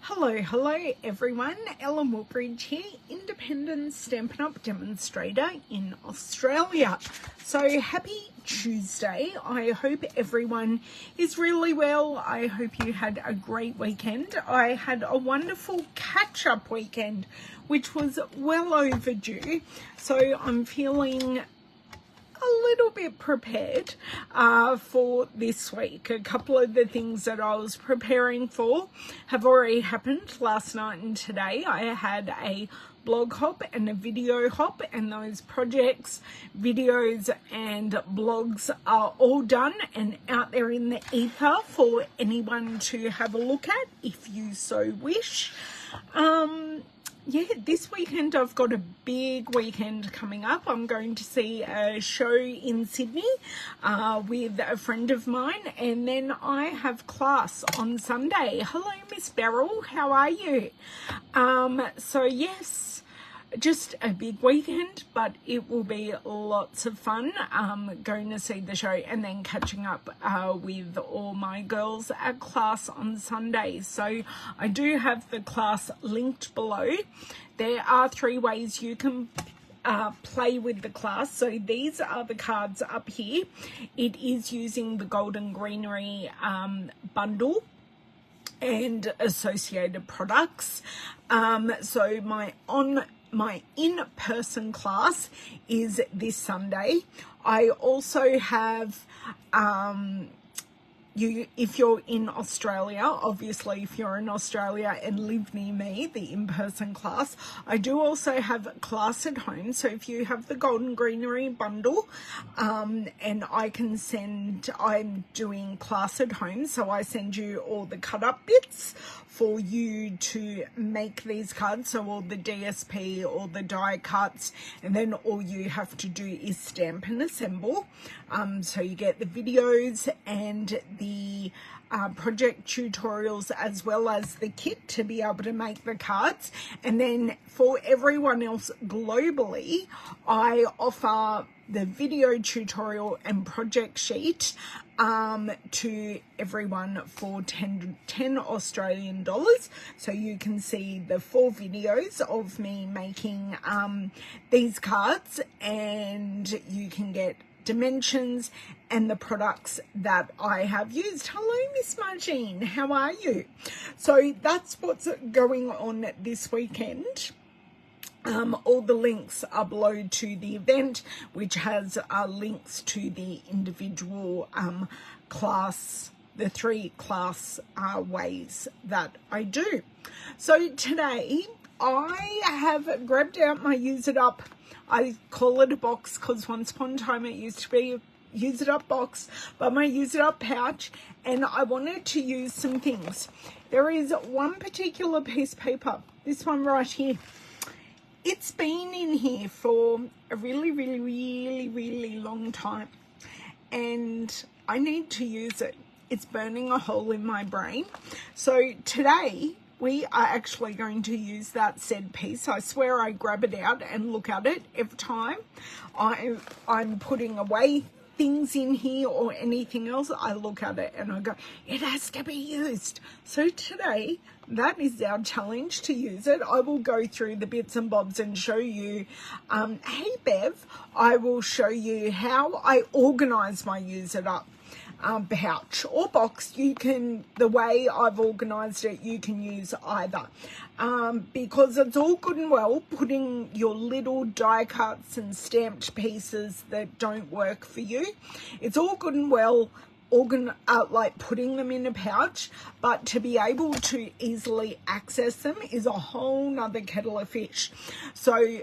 Hello everyone, Ellen Woodbridge here, independent Stampin Up demonstrator in Australia. So happy Tuesday. I hope everyone is really well. I hope you had a great weekend. I had a wonderful catch-up weekend, which was well overdue. So I'm feeling a little bit prepared for this week. A couple of the things that I was preparing for have already happened last night and today. I had a blog hop and a video hop, and those projects, videos and blogs are all done and out there in the ether for anyone to have a look at if you so wish. Yeah, this weekend I've got a big weekend coming up. I'm going to see a show in Sydney with a friend of mine, and then I have class on Sunday. Hello, Miss Beryl, how are you? So yes, just a big weekend, but it will be lots of fun going to see the show and then catching up with all my girls at class on Sunday. So I do have the class linked below. There are 3 ways you can play with the class. So these are the cards up here. It is using the Golden Greenery bundle and associated products. So my in-person class is this Sunday. I also have if you're in Australia, obviously if you're in Australia and live near me, the in-person class, I do also have class at home. So if you have the Golden Greenery bundle, and I'm doing class at home, so I send you all the cut up bits for you to make these cards, so all the DSP, all the die cuts, and then all you have to do is stamp and assemble. So you get the videos and the project tutorials as well as the kit to be able to make the cards. And then for everyone else globally, I offer the video tutorial and project sheet to everyone for 10 Australian dollars. So you can see the 4 videos of me making these cards, and you can get dimensions and the products that I have used. Hello, Miss Margine, how are you? So that's what's going on this weekend. All the links are below to the event, which has links to the individual class, the 3 class ways that I do. So today I have grabbed out my Use It Up. I call it a box because once upon a time it used to be a Use It Up box, but my Use It Up pouch, and I wanted to use some things. There is one particular piece of paper, this one right here. It's been in here for a really long time, and I need to use it. It's burning a hole in my brain. So today we are actually going to use that said piece. I swear I grab it out and look at it every time I'm putting away things in here or anything else. I look at it and I go, it has to be used. So today, that is our challenge, to use it. I will go through the bits and bobs and show you, hey Bev, I will show you how I organize my Use It Up pouch or box. You can, the way I've organized it, you can use either, because it's all good and well putting your little die cuts and stamped pieces that don't work for you. It's all good and well like putting them in a pouch, but to be able to easily access them is a whole nother kettle of fish. So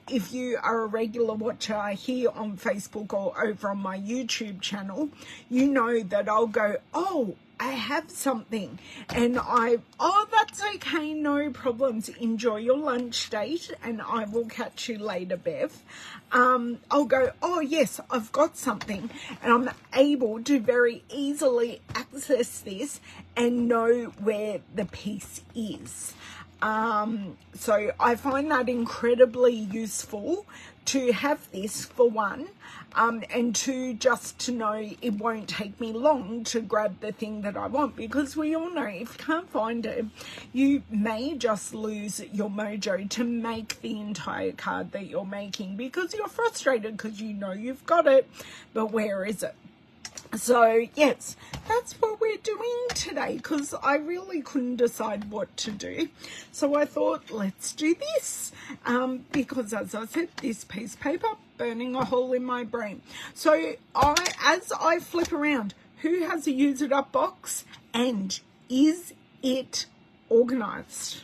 if you are a regular watcher here on Facebook or over on my YouTube channel, you know that I'll go, oh, I have something, and oh, that's okay, no problems, enjoy your lunch date and I will catch you later, Bev. I'll go, oh yes, I've got something, and I'm able to very easily access this and know where the piece is. So I find that incredibly useful to have this for one, and two, just to know it won't take me long to grab the thing that I want, because we all know if you can't find it, you may just lose your mojo to make the entire card that you're making, because you're frustrated because you know you've got it, but where is it? So yes, that's what we're doing today, because I really couldn't decide what to do. So I thought, let's do this, because as I said, this piece of paper burning a hole in my brain. So as I flip around, who has a use it up box, and is it organized?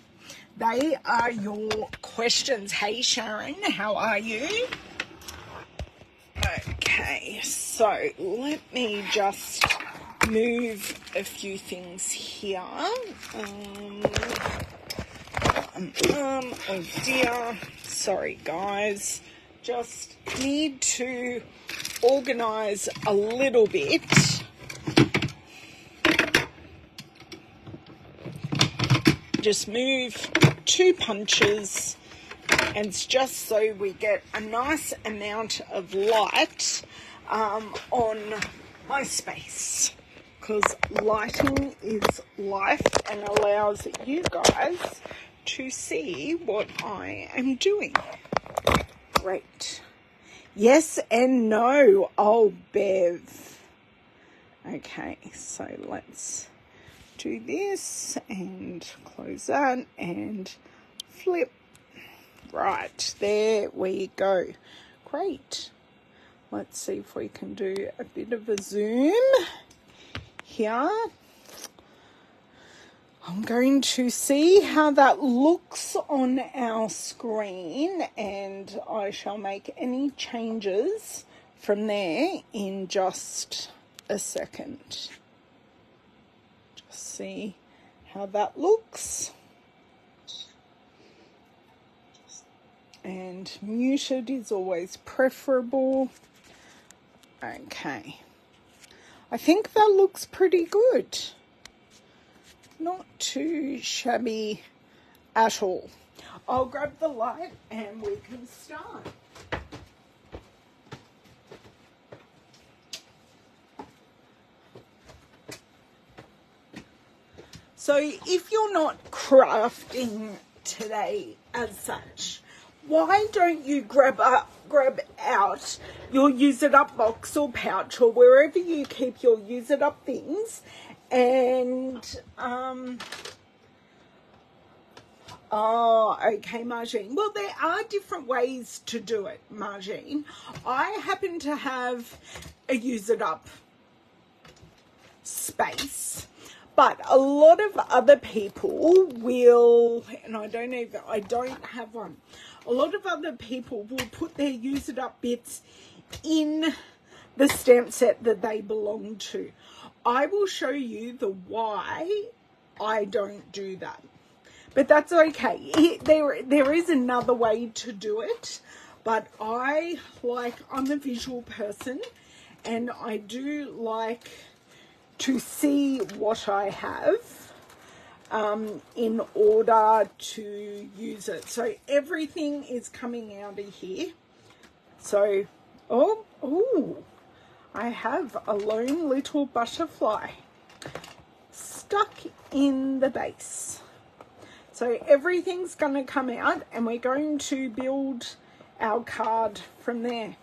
They are your questions. Hey Sharon, how are you? Okay, so let me just move a few things here. Oh dear, sorry guys, just need to organize a little bit. Just move 2 punches. And it's just so we get a nice amount of light on my space, because lighting is life and allows you guys to see what I am doing. Great. Yes and no. Oh, Bev. Okay, so let's do this and close that and flip. Right, there we go. Great. Let's see if we can do a bit of a zoom here. I'm going to see how that looks on our screen, and I shall make any changes from there in just a second. Just see how that looks. And muted is always preferable. Okay. I think that looks pretty good. Not too shabby at all. I'll grab the light and we can start. So if you're not crafting today as such, why don't you grab out your use it up box or pouch or wherever you keep your use it up things, and okay, Margine. Well, there are different ways to do it, Margine. I happen to have a use it up space, but a lot of other people will, and I don't have one. A lot of other people will put their use it up bits in the stamp set that they belong to. I will show you the why I don't do that, but that's okay. There is another way to do it, but I'm a visual person, and I do like to see what I have in order to use it. So everything is coming out of here. So, I have a lone little butterfly stuck in the base. So everything's going to come out, and we're going to build our card from there.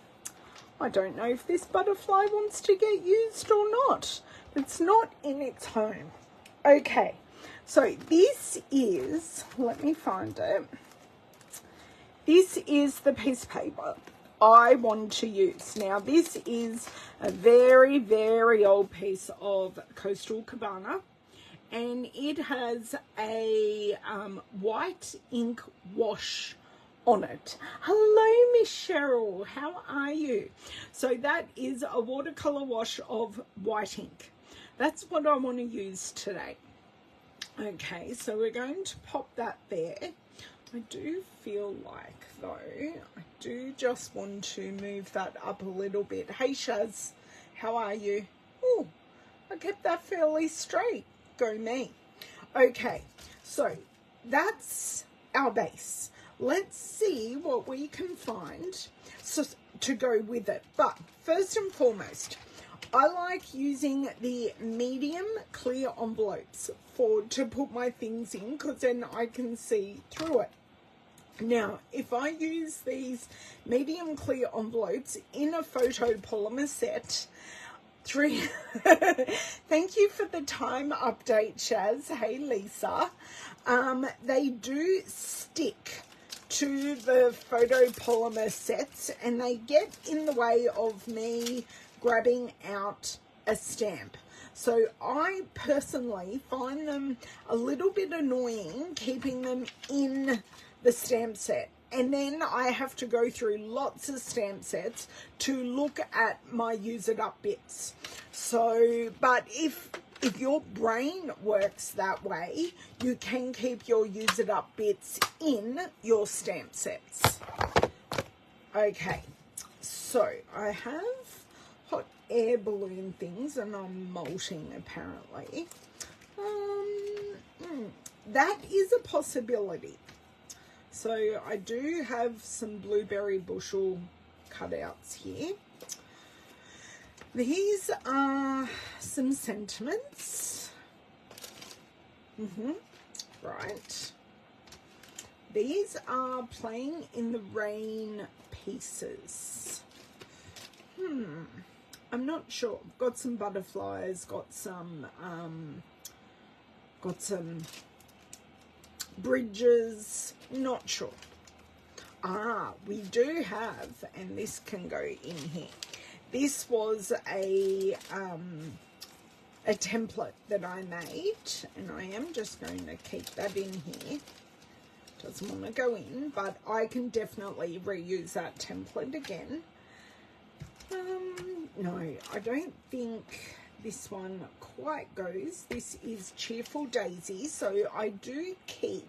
I don't know if this butterfly wants to get used or not. It's not in its home. Okay. So this is, let me find it. This is the piece of paper I want to use. Now this is a very, very old piece of Coastal Cabana, and it has a white ink wash on it. Hello, Miss Cheryl, how are you? So that is a watercolor wash of white ink. That's what I want to use today. Okay, so we're going to pop that there. I do feel like, though, I do just want to move that up a little bit. Hey, Shaz, how are you? Oh, I kept that fairly straight. Go me. Okay, so that's our base. Let's see what we can find to go with it. But first and foremost, I like using the medium clear envelopes to put my things in, because then I can see through it. Now, if I use these medium clear envelopes in a photo polymer set, thank you for the time update, Shaz. Hey, Lisa. They do stick to the photo polymer sets, and they get in the way of me grabbing out a stamp. So I personally find them a little bit annoying keeping them in the stamp set, and then I have to go through lots of stamp sets to look at my use it up bits. So, but if your brain works that way, you can keep your use it up bits in your stamp sets. Okay, so I have hot air balloon things, and I'm molting apparently. That is a possibility. So I do have some blueberry bushel cutouts here. These are some sentiments. Right. These are playing in the rain pieces. I'm not sure. Got some butterflies, got some bridges, not sure. We do have, and this can go in here. This was a template that I made, and I am just going to keep that in here. Doesn't want to go in, but I can definitely reuse that template again. No, I don't think this one quite goes. This is Cheerful Daisy, so I do keep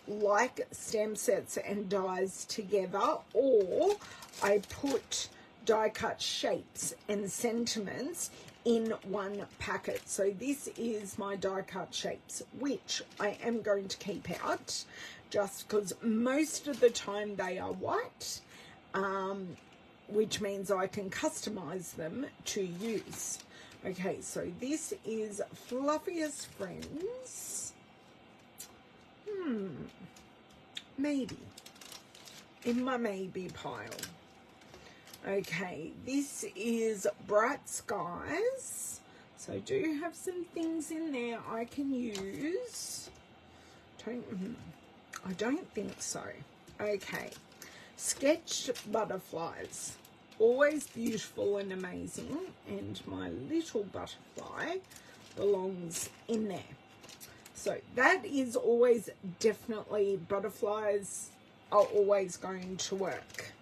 like stamp sets and dies together, or I put die cut shapes and sentiments in one packet. So this is my die cut shapes, which I am going to keep out just because most of the time they are white, which means I can customize them to use. Okay, so this is Fluffiest Friends. Maybe. In my maybe pile. Okay, this is Bright Skies. So I do have some things in there I can use. I don't think so. Okay. Sketched Butterflies. Always beautiful and amazing. And my little butterfly belongs in there. So that is always definitely, butterflies are always going to work.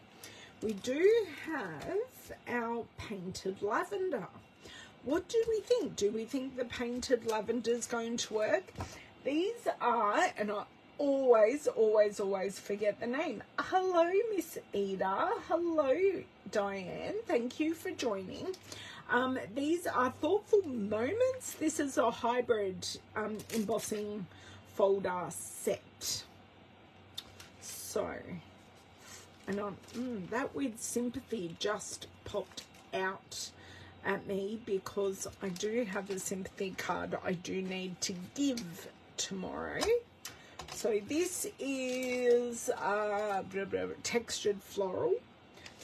We do have our painted lavender. What do we think? Do we think the painted lavender is going to work? These are, and I always forget the name. Hello, Miss Ida. Hello, Diane. Thank you for joining. These are Thoughtful Moments. This is a hybrid embossing folder set. So, and that with sympathy just popped out at me because I do have a sympathy card I do need to give tomorrow. So this is textured floral.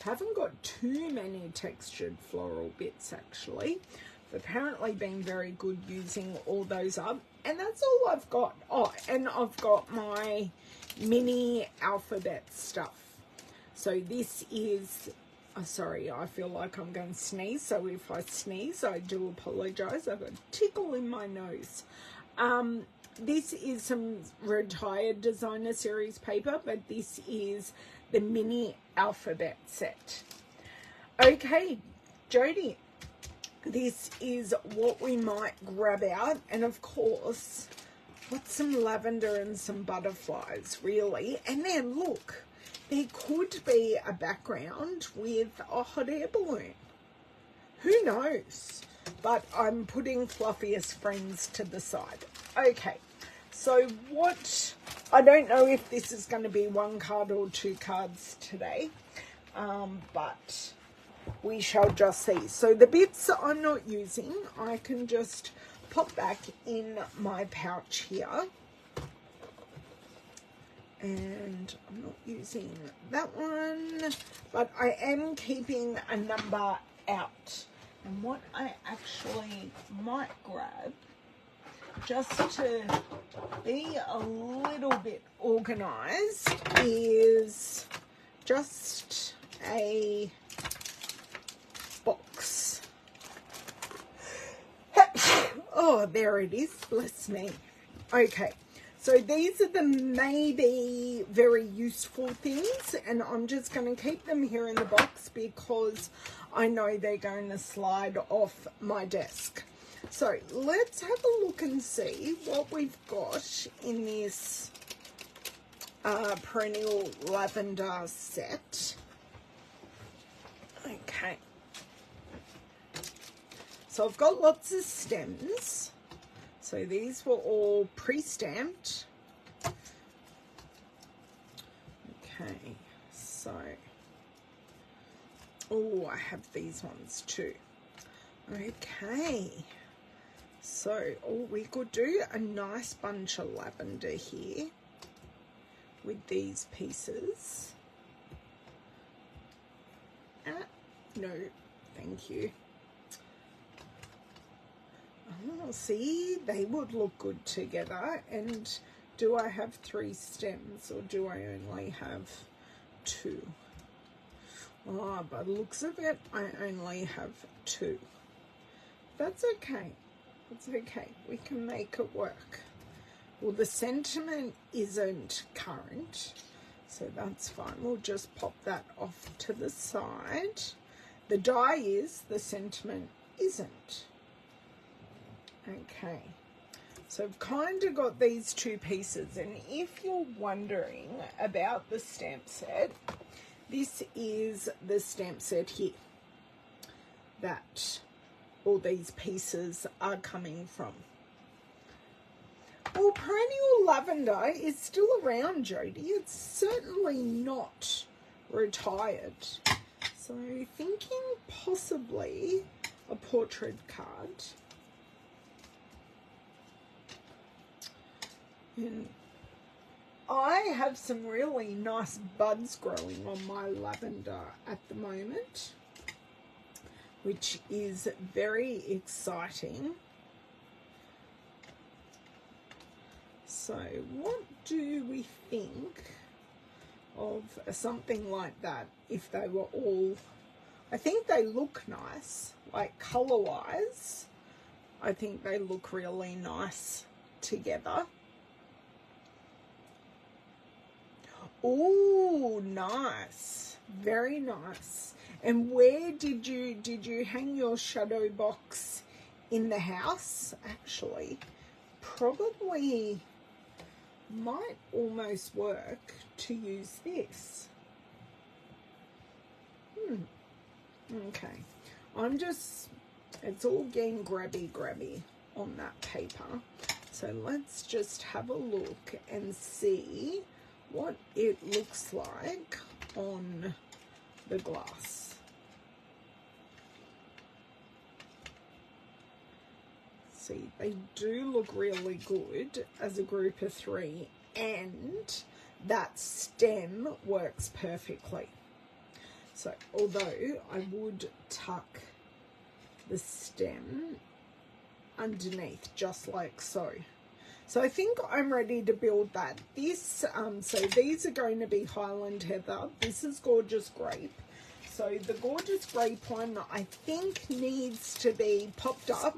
Haven't got too many textured floral bits actually. I've apparently been very good using all those up, and that's all I've got. Oh, and I've got my mini alphabet stuff. So this is, sorry, I feel like I'm going to sneeze, so if I sneeze I do apologize. I've got a tickle in my nose. This is some Retired Designer Series paper, but this is the mini alphabet set. Okay, Jody, this is what we might grab out, and of course, what's some lavender and some butterflies, really. And then look, there could be a background with a hot air balloon. Who knows? but I'm putting Fluffiest Friends to the side. Okay, so what, I don't know if this is going to be 1 card or 2 cards today, but we shall just see. So the bits that I'm not using, I can just pop back in my pouch here. And I'm not using that one, but I am keeping a number out. And what I actually might grab, just to be a little bit organized, is just a box. Oh, there it is. Bless me. Okay. So these are the maybe very useful things, and I'm just going to keep them here in the box because I know they're going to slide off my desk. So let's have a look and see what we've got in this perennial lavender set. Okay. So I've got lots of stems. So these were all pre-stamped. Okay, so, oh, I have these ones too. Okay, so, oh, we could do a nice bunch of lavender here with these pieces. No, thank you. Oh, see, they would look good together. And do I have 3 stems or do I only have 2? Oh, by the looks of it, I only have 2. That's okay. That's okay. We can make it work. Well, the sentiment isn't current, so that's fine. We'll just pop that off to the side. The die is, the sentiment isn't. Okay, so I've kind of got these 2 pieces, and if you're wondering about the stamp set, this is the stamp set here that all these pieces are coming from. Well, perennial lavender is still around, Jodie. It's certainly not retired. So thinking possibly a portrait card. And I have some really nice buds growing on my lavender at the moment, which is very exciting. So what do we think of something like that if they were all, I think they look nice, like colour-wise, I think they look really nice together. Oh, nice. Very nice. And where did you hang your shadow box in the house? Actually, probably might almost work to use this. Okay. I'm just, it's all getting grabby on that paper. So let's just have a look and see what it looks like on the glass. See, they do look really good as a group of 3, and that stem works perfectly. So although I would tuck the stem underneath just like so. So I think I'm ready to build that. This, so these are going to be Highland Heather. This is Gorgeous Grape. So the Gorgeous Grape one, I think, needs to be popped up.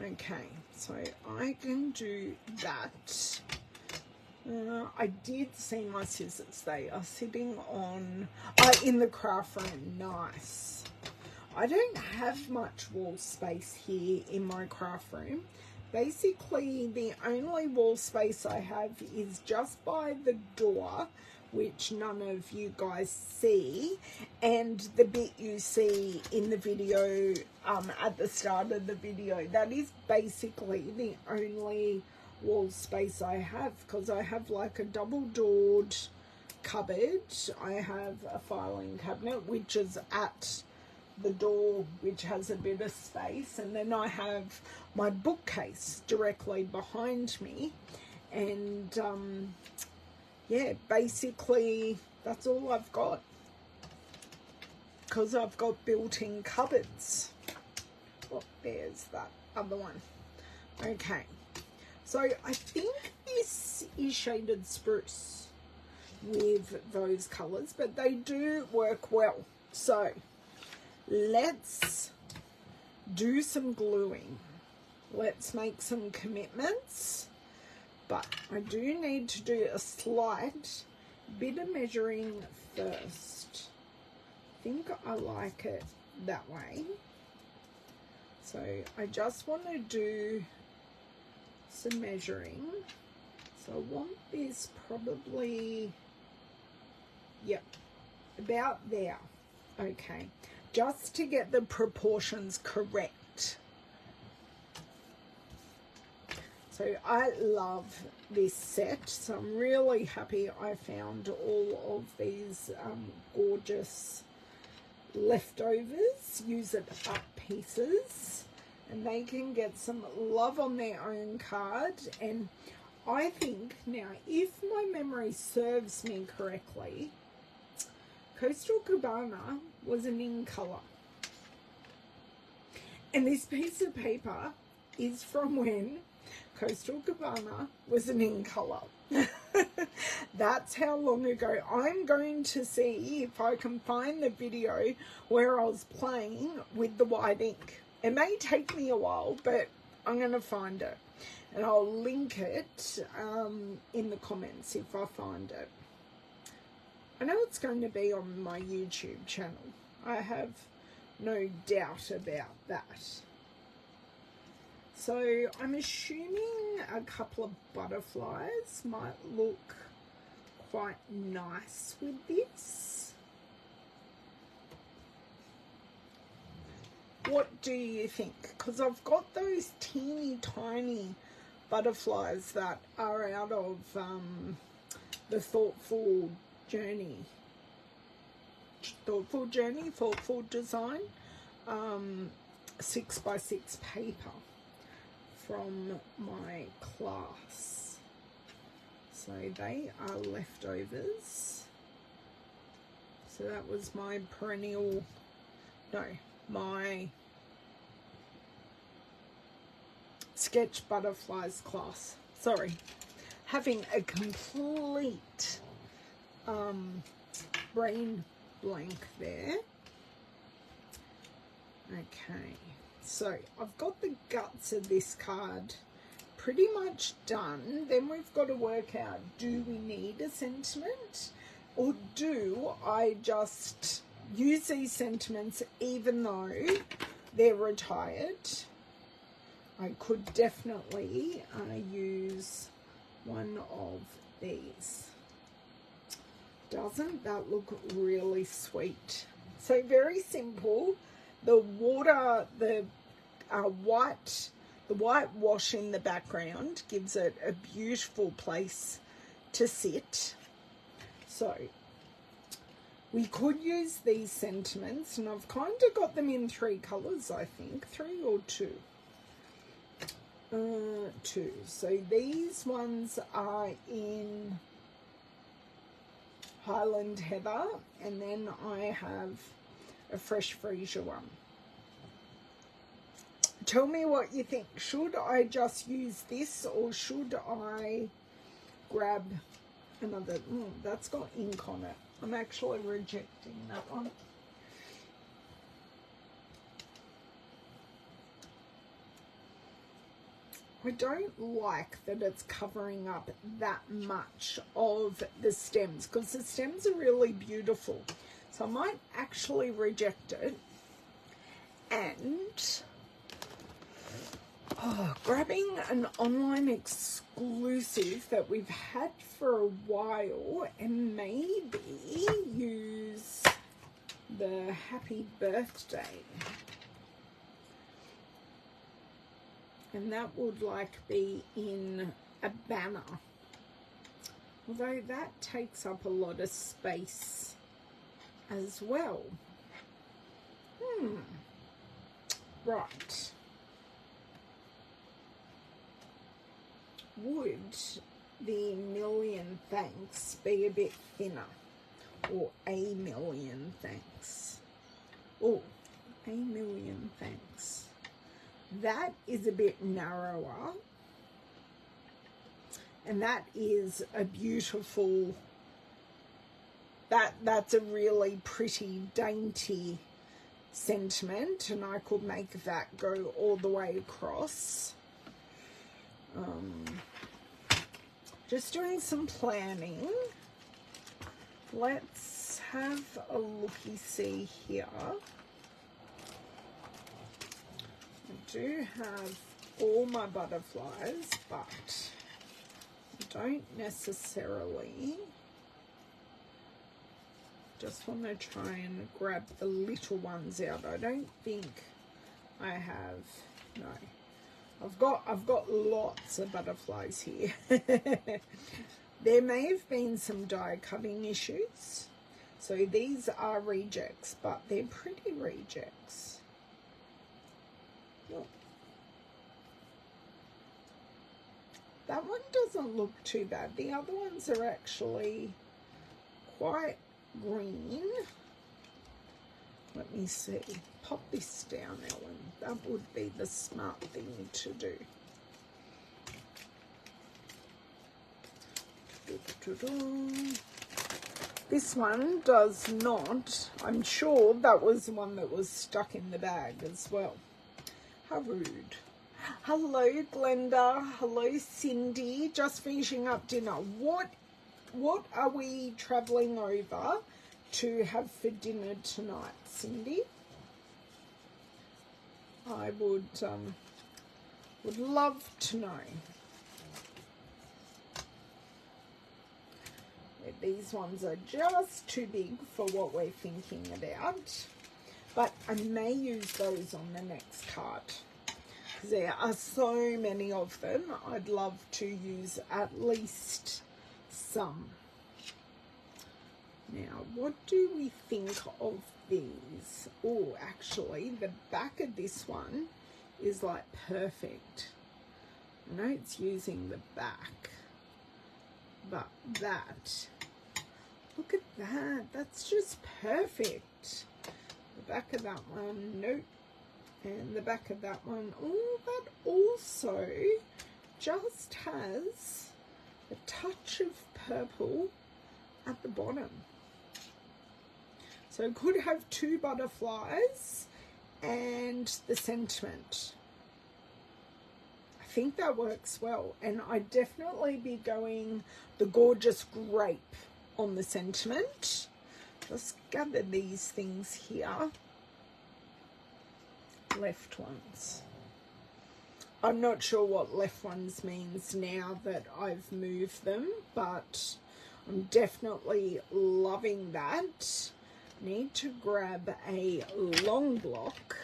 Okay, so I can do that. I did see my scissors. They are sitting on, in the craft room. Nice. I don't have much wall space here in my craft room. Basically, the only wall space I have is just by the door which none of you guys see, and the bit you see in the video at the start of the video, that is basically the only wall space I have, because I have like a double-doored cupboard. I have a filing cabinet which is at the door, which has a bit of space, and then I have my bookcase directly behind me, and yeah, basically that's all I've got, because I've got built-in cupboards. Oh, there's that other one. Okay, so I think this is shaded spruce with those colours, but they do work well. So let's do some gluing. Let's make some commitments, but I do need to do a slight bit of measuring first. I think I like it that way. So I just want to do some measuring. So I want this probably, yep, about there. Okay, just to get the proportions correct. So I love this set, so I'm really happy I found all of these gorgeous leftovers, use it up pieces, and they can get some love on their own card. And I think now, if my memory serves me correctly, Coastal Cabana was an in colour, and this piece of paper is from when Coastal Cabana was an in colour. That's how long ago. I'm going to see if I can find the video where I was playing with the white ink. It may take me a while, but I'm going to find it, and I'll link it in the comments if I find it. I know it's going to be on my YouTube channel. I have no doubt about that. So I'm assuming a couple of butterflies might look quite nice with this. What do you think? Because I've got those teeny tiny butterflies that are out of the Thoughtful Design 6x6 paper from my class. So they are leftovers. So that was my my sketch butterflies class. Sorry, having a complete brain blank there. Okay, so I've got the guts of this card pretty much done. Then we've got to work out, do we need a sentiment, or do I just use these sentiments even though they're retired? I could definitely use one of these. Doesn't that look really sweet? So very simple. The water, the whitewash in the background gives it a beautiful place to sit. So we could use these sentiments, and I've kind of got them in 3 colours, I think. 3 or 2? 2. So these ones are in Highland Heather, and then I have a Fresh Freesia one. Tell me what you think. Should I just use this, or should I grab another? That's got ink on it. I'm actually rejecting that one. I don't like that it's covering up that much of the stems, because the stems are really beautiful. So I might actually reject it and grab grabbing an online exclusive that we've had for a while and maybe use the happy birthday. And that would like be in a banner. Although that takes up a lot of space as well. Right. Would the million thanks be a bit thinner? Or a million thanks? Oh, a million thanks. That is a bit narrower. And that is a beautiful, that's a really pretty dainty sentiment, and I could make that go all the way across. Just doing some planning. Let's have a looky-see here. I do have all my butterflies, but I don't necessarily. Just want to try and grab the little ones out. I don't think I have. No, I've got lots of butterflies here. There may have been some die cutting issues, so these are rejects, but they're pretty rejects. Look. That one doesn't look too bad. The other ones are actually quite green. Let me see. Pop this down, Ellen. That would be the smart thing to do. This one does not. I'm sure that was the one that was stuck in the bag as well. How rude. Hello, Glenda. Hello, Cindy. Just finishing up dinner. What are we travelling over to have for dinner tonight, Cindy? I would love to know. These ones are just too big for what we're thinking about, but I may use those on the next card. There are so many of them. I'd love to use at least some. Now, what do we think of these? Oh, actually, the back of this one is like perfect. I know it's using the back, but that, look at that. That's just perfect. The back of that one, nope. And the back of that one, oh, that also just has a touch of purple at the bottom. So it could have two butterflies and the sentiment. I think that works well. And I'd definitely be going the gorgeous grape on the sentiment. Just gather these things here. Left ones. I'm not sure what left ones means now that I've moved them, but I'm definitely loving that. Need to grab a long block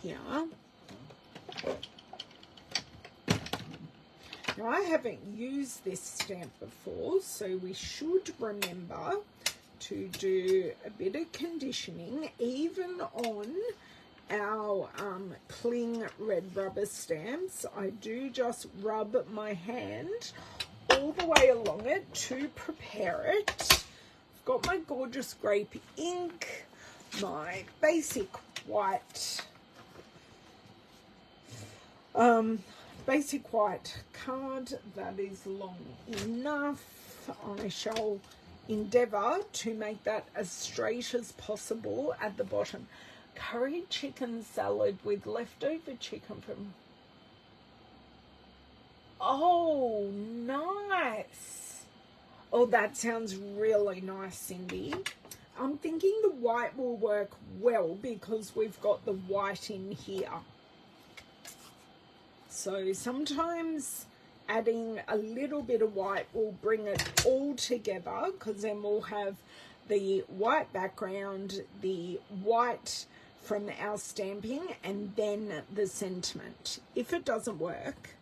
here. Now, I haven't used this stamp before, so we should remember to do a bit of conditioning, even on our cling red rubber stamps. I do just rub my hand all the way along it to prepare it. I've got my gorgeous grape ink, my basic white card that is long enough. I shall endeavour to make that as straight as possible at the bottom. Curry chicken salad with leftover chicken from... Oh, nice. Oh, that sounds really nice, Cindy. I'm thinking the white will work well because we've got the white in here. So sometimes adding a little bit of white will bring it all together, because then we'll have the white background, the white from our stamping, and then the sentiment. If it doesn't work,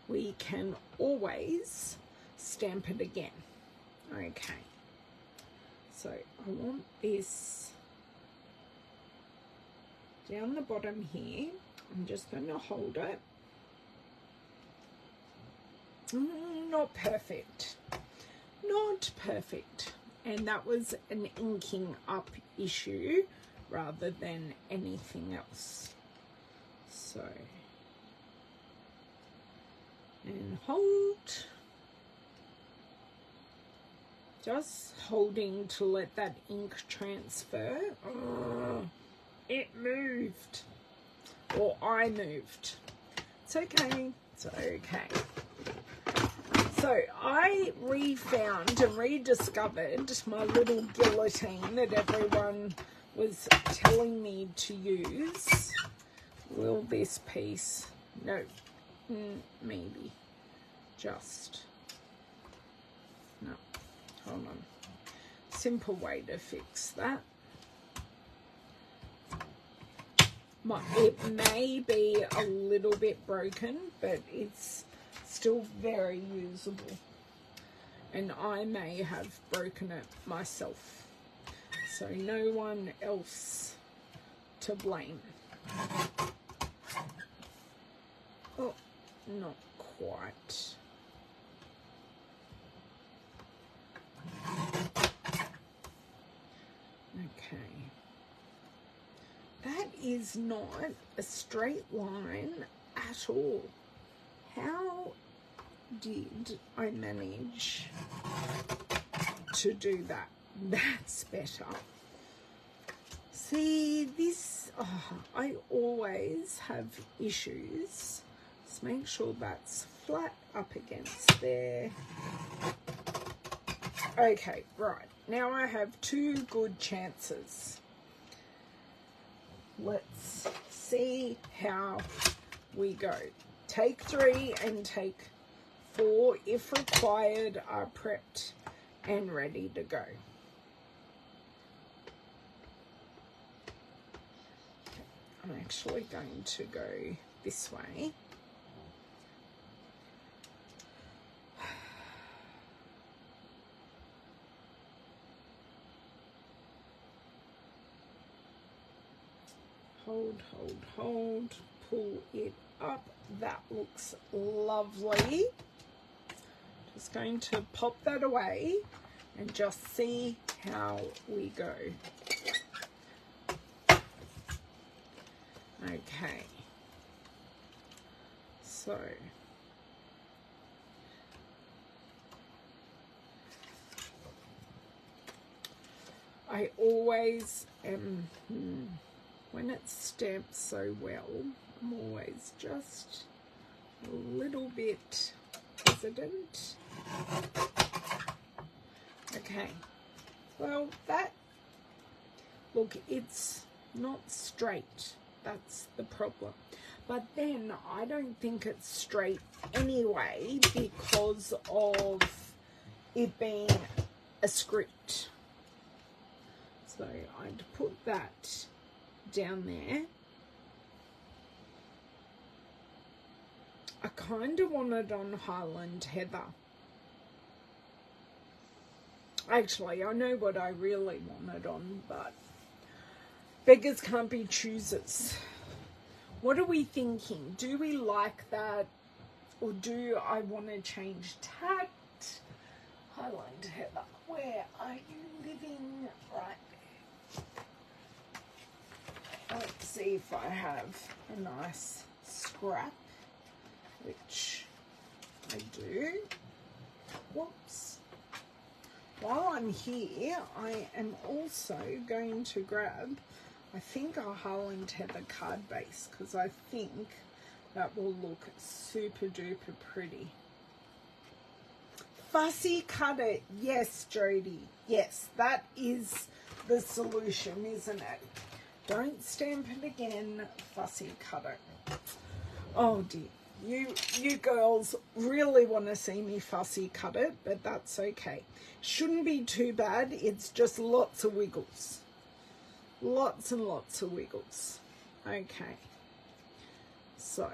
we can always stamp it again. Okay, so I want this down the bottom here. I'm just going to hold it. Not perfect. Not perfect. And that was an inking up issue rather than anything else. So, and hold. Just holding to let that ink transfer. Oh, it moved. Or I moved. It's okay. It's okay. So I refound and rediscovered my little guillotine that everyone was telling me to use. Will this piece? No. Maybe. Just. No. Hold on. Simple way to fix that. It may be a little bit broken, but it's still very usable. And I may have broken it myself. So no one else to blame. Oh, not quite. Okay. That is not a straight line at all. How did I manage to do that? That's better. See, this, I always have issues. Let's make sure that's flat up against there. Okay, right. Now I have 2 good chances. Let's see how we go. Take 3 and take 4, if required, are prepped and ready to go. Okay, I'm actually going to go this way. Hold, hold, hold, pull it up. That looks lovely. Just going to pop that away and just see how we go. Okay. So I always am, when it's stamped so well, I'm always just a little bit hesitant. Okay, well that, look, it's not straight, that's the problem. But then I don't think it's straight anyway because of it being a script. So I'd put that down there. I kind of want it on Highland Heather. Actually, I know what I really want it on, but beggars can't be choosers. What are we thinking? Do we like that, or do I want to change tact? Highland Heather, where are you living? Right there. Let's see if I have a nice scrap, which I do. Whoops. While I'm here, I am also going to grab, I think, a Highland Heather card base, because I think that will look super duper pretty. Fussy cut it. Yes, Jody. Yes, that is the solution, isn't it? Don't stamp it again, fussy cut it. Oh dear. You girls really want to see me fussy cut it, but that's okay. Shouldn't be too bad. It's just lots of wiggles. Lots and lots of wiggles. Okay. So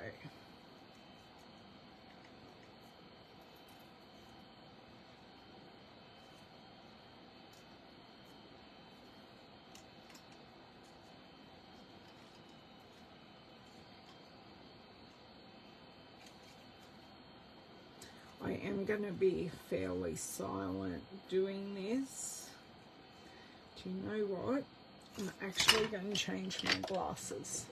I am going to be fairly silent doing this. Do you know what? I'm actually going to change my glasses.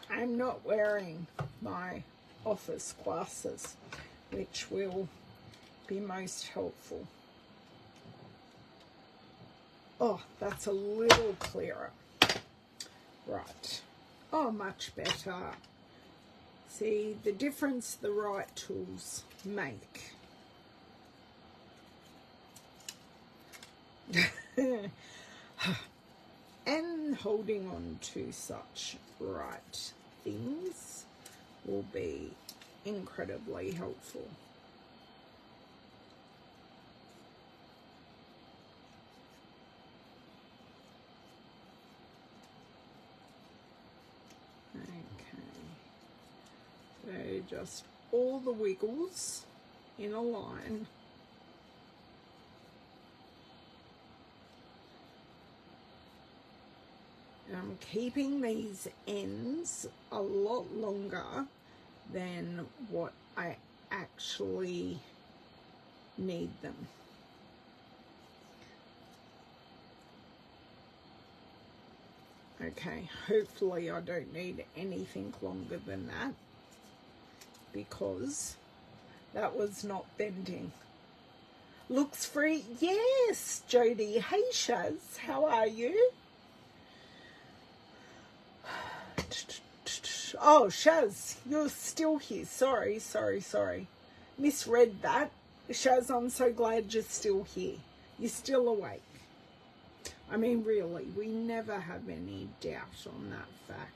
I'm not wearing my office glasses, which will be most helpful. Oh, that's a little clearer. Right. Oh, much better. See the difference the right tools make. And holding on to such right things will be incredibly helpful. So just all the wiggles in a line. I'm keeping these ends a lot longer than what I actually need them. Okay, hopefully I don't need anything longer than that, because that was not bending. Looks free. Yes, Jody. Hey, Shaz. How are you? Oh, Shaz, you're still here. Sorry. Misread that. Shaz, I'm so glad you're still here. You're still awake. I mean, really, we never have any doubt on that fact.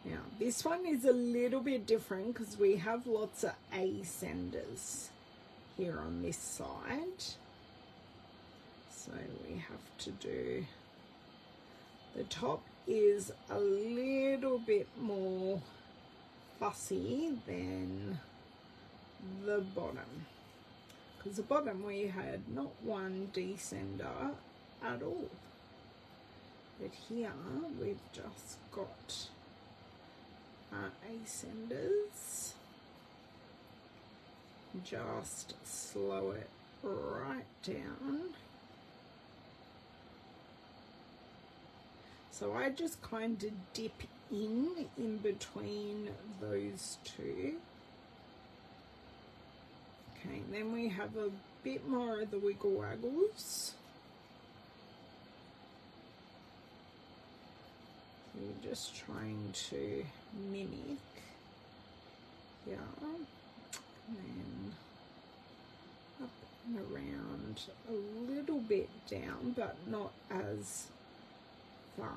Now, this one is a little bit different because we have lots of ascenders here on this side. So we have to do, the top is a little bit more fussy than the bottom, because the bottom we had not one descender at all, but here we've just got our ascenders. Just slow it right down. So I just kind of dip in between those two. Okay, then we have a bit more of the wiggle waggles. We're just trying to mimic. Yeah. And then up and around, a little bit down, but not as far.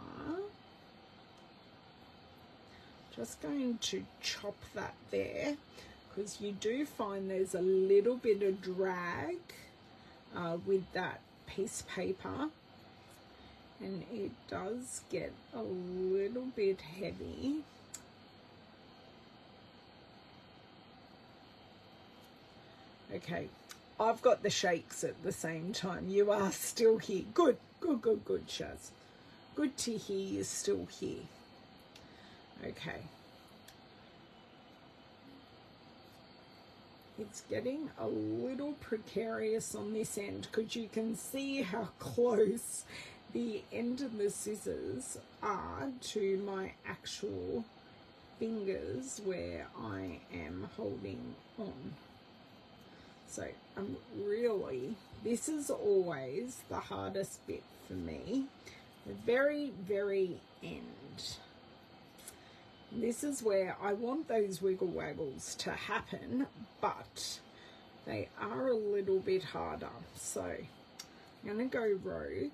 Just going to chop that there, because you do find there's a little bit of drag with that piece of paper, and it does get a little bit heavy. Okay, I've got the shakes at the same time. You are still here. Good, Shaz. Good to hear you're still here. Okay. It's getting a little precarious on this end, because you can see how close the end of the scissors are to my actual fingers where I am holding on. So I'm really, this is always the hardest bit for me, the very, very end. This is where I want those wiggle waggles to happen, but they are a little bit harder. So I'm going to go rogue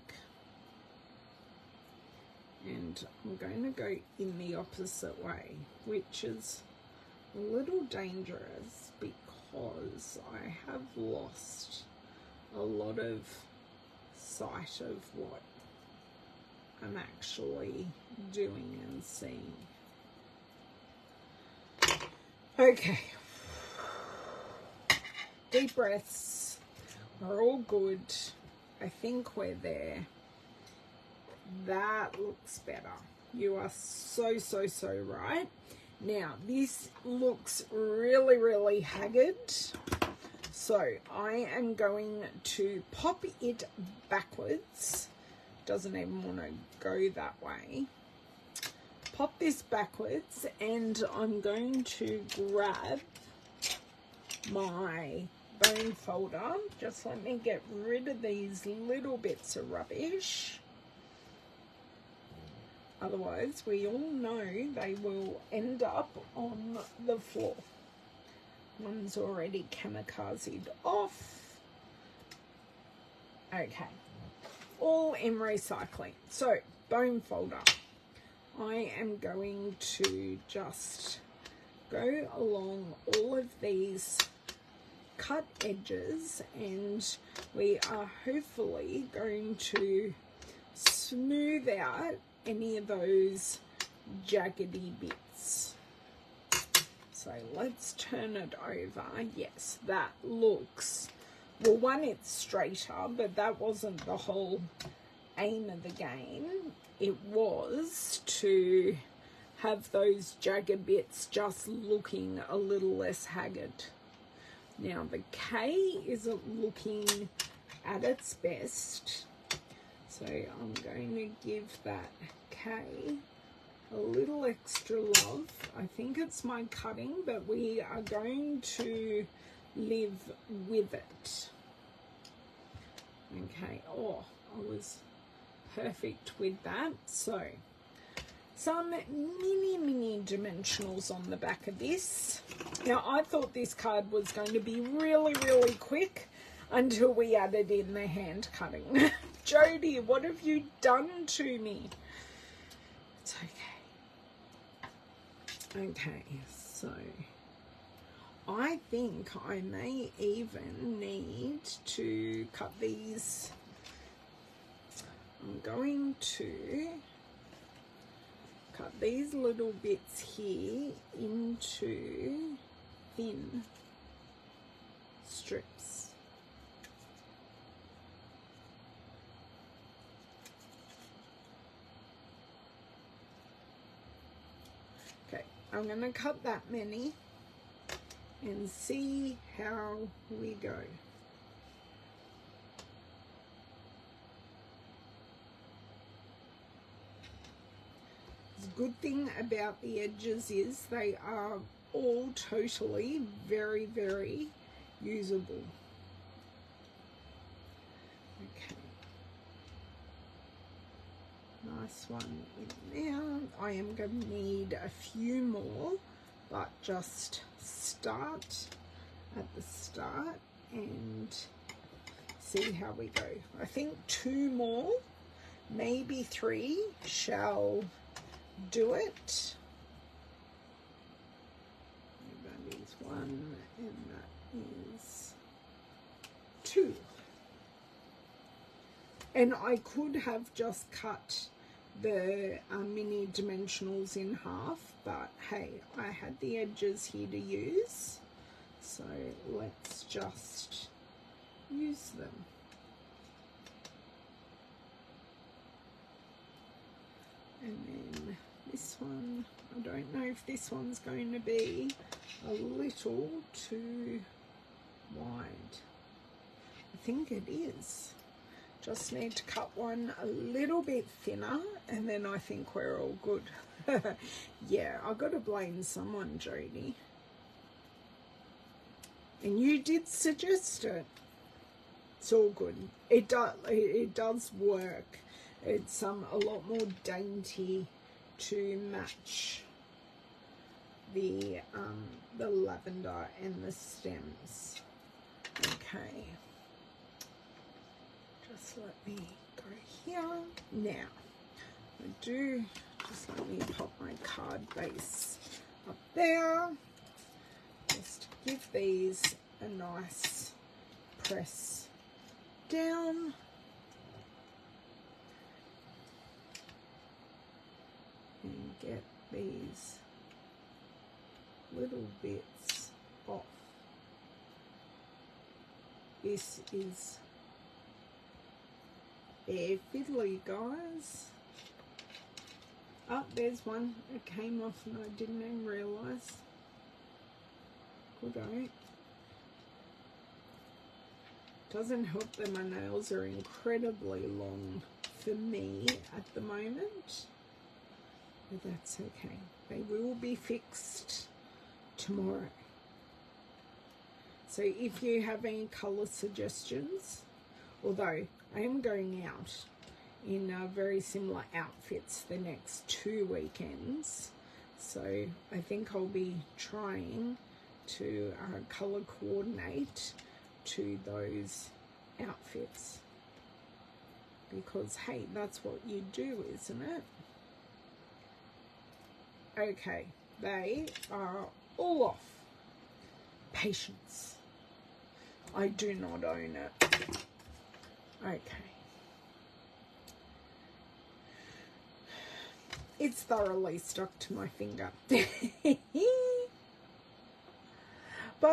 and I'm going to go in the opposite way, which is a little dangerous because I have lost a lot of sight of what I'm actually doing and seeing. Okay, deep breaths. We're all good. I think we're there. That looks better. You are so right. Now, this looks really haggard. So I am going to pop it backwards. Doesn't even want to go that way. Pop this backwards, and I'm going to grab my bone folder. Just let me get rid of these little bits of rubbish. Otherwise, we all know they will end up on the floor. One's already kamikazed off. Okay, all in recycling. So, bone folder. I am going to just go along all of these cut edges, and we are hopefully going to smooth out any of those jaggedy bits. So let's turn it over. Yes, that looks, well, one, it's straighter, but that wasn't the whole aim of the game. It was to have those jagged bits just looking a little less haggard. Now the K isn't looking at its best, so I'm going to give that K a little extra love. I think it's my cutting, but we are going to live with it. Okay, oh, I was perfect with that. So some mini dimensionals on the back of this. Now I thought this card was going to be really quick until we added in the hand cutting. Jody, what have you done to me? It's okay. Okay, so I think I may even need to cut these. I'm going to cut these little bits here into thin strips. Okay, I'm going to cut that many and see how we go. The good thing about the edges is they are all totally very usable. Okay, nice one in there. I am going to need a few more, but just start at the start and see how we go. I think 2 more, maybe 3 shall do it. That is 1 and that is 2. And I could have just cut the mini dimensionals in half, but hey, I had the edges here to use, so let's just use them. And then this one, I don't know if this one's going to be a little too wide. I think it is. Just need to cut one a little bit thinner, and then I think we're all good. Yeah, I've got to blame someone, Jody. And you did suggest it. It's all good. It does work. It's a lot more dainty to match the lavender and the stems. Okay. Just let me go here. Now, do. Just let me pop my card base up there. Just give these a nice press down. And get these little bits off. This is very fiddly, guys. Oh, there's one. It came off and I didn't even realise. Good on it. Doesn't help that my nails are incredibly long for me at the moment. But that's okay. They will be fixed tomorrow. So if you have any colour suggestions, although I am going out in very similar outfits the next 2 weekends, so I think I'll be trying to colour coordinate to those outfits, because hey, that's what you do, isn't it? Okay, they are all off. Patience. I do not own it. Okay. It's thoroughly stuck to my finger. But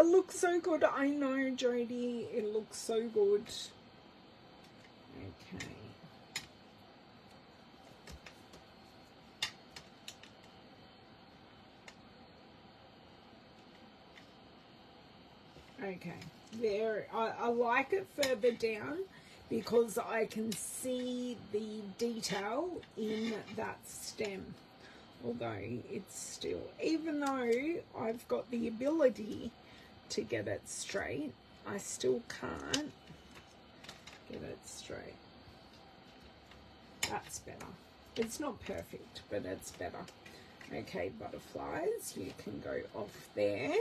it looks so good. I know, Jodie. It looks so good. Okay. Okay. There. I like it further down because I can see the detail in that stem. Although it's still, even though I've got the ability to get it straight, I still can't get it straight. That's better. It's not perfect, but it's better. Okay, butterflies, you can go off there.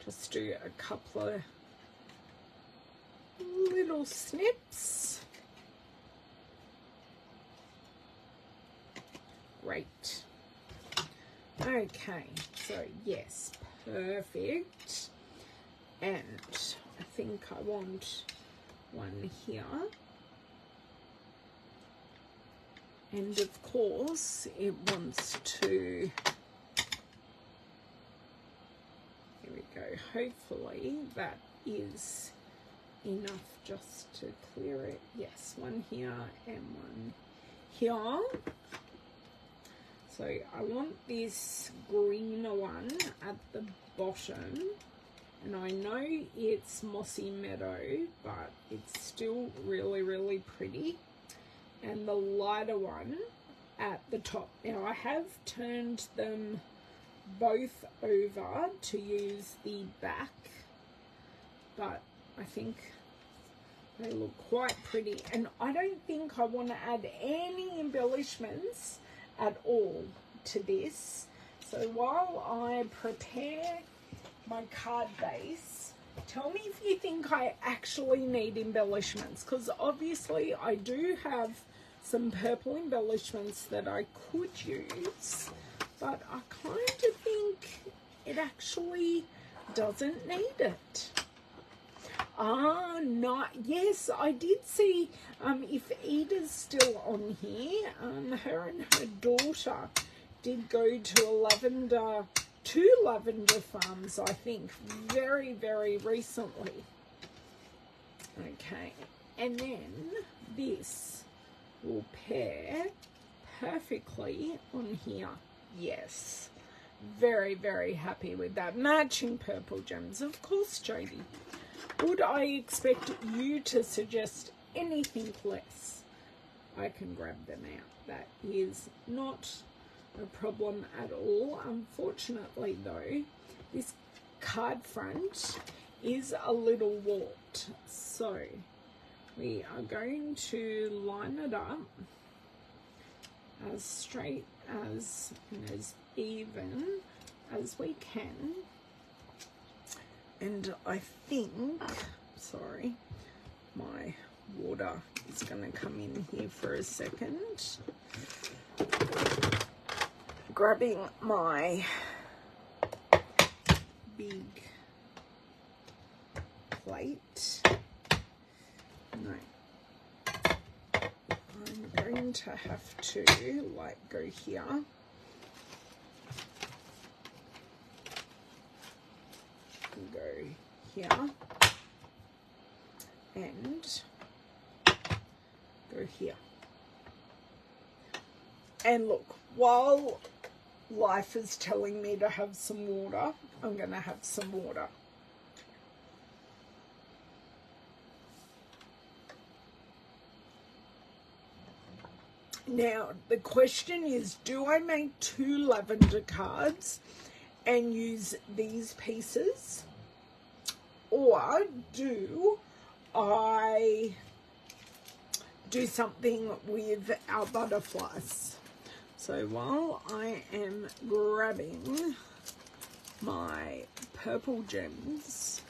Just do a couple of little snips. Great. Okay, so yes, perfect. And I think I want one here. And of course, it wants to, here we go, hopefully that is enough just to clear it. Yes, one here and one here. So I want this green one at the bottom, and I know it's Mossy Meadow, but it's still really, really pretty. And the lighter one at the top. Now I have turned them both over to use the back, but I think they look quite pretty. And I don't think I want to add any embellishments at all to this. So while I prepare my card base, tell me if you think I actually need embellishments, because obviously I do have some purple embellishments that I could use, but I kind of think it actually doesn't need it. No, yes, I did see, if Ida's still on here, her and her daughter did go to two lavender farms, I think, very, very recently. Okay, and then this will pair perfectly on here. Yes, very, very happy with that. Matching purple gems, of course, Jodie. Would I expect you to suggest anything less? I can grab them out. That is not a problem at all. Unfortunately, though, this card front is a little warped. So we are going to line it up as straight as and as even as we can. And I think, sorry, my water is going to come in here for a second. grabbing my big plate. No. I'm going to have to like go here. Go here. And go here. And look, while life is telling me to have some water, I'm going to have some water. Now, the question is, do I make 2 lavender cards and use these pieces? Or do I do something with our butterflies? So while I am grabbing my purple gems,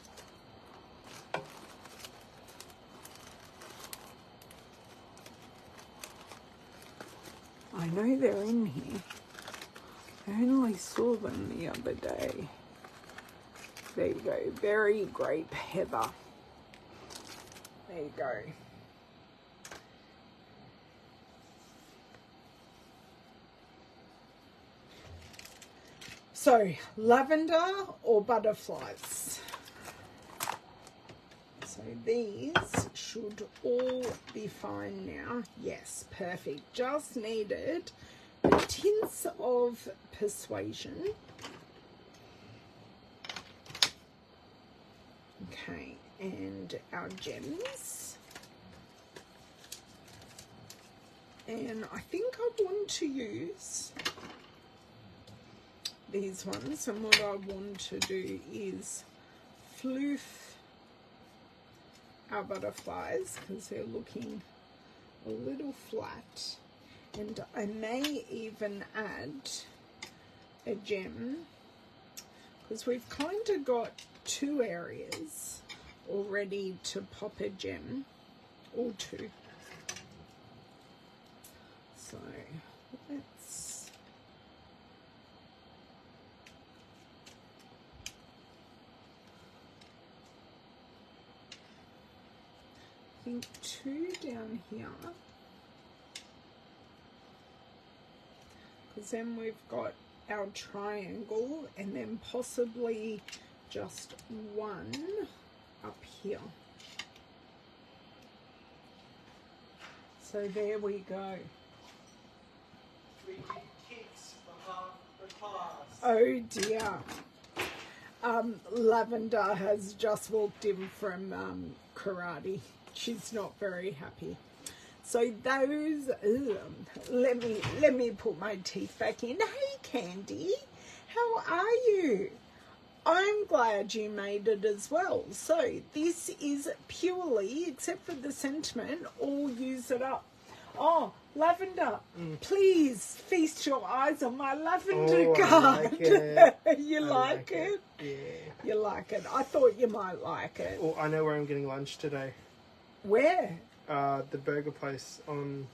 I know they're in here. I only saw them the other day. There you go, Berry Grape Heather. There you go. So, lavender or butterflies? So these should all be fine now. Yes, perfect. Just needed a tints of persuasion. Okay, and our gems. And I think I want to use these ones, and what I want to do is floof our butterflies because they're looking a little flat, and I may even add a gem because we've kind of got 2 areas already to pop a gem or 2. So let's I think 2 down here, because then we've got our triangle, and then possibly just 1 up here. So there we go. 3 kicks for half the class. Oh dear. Lavender has just walked in from karate. She's not very happy. So those, let me put my teeth back in. Hey Candy, how are you? I'm glad you made it as well. So this is purely, except for the sentiment, all use it up. Oh, Lavender, please feast your eyes on my lavender card. I like it. You like it? Yeah. You like it. I thought you might like it. Oh, I know where I'm getting lunch today. Where? The burger place on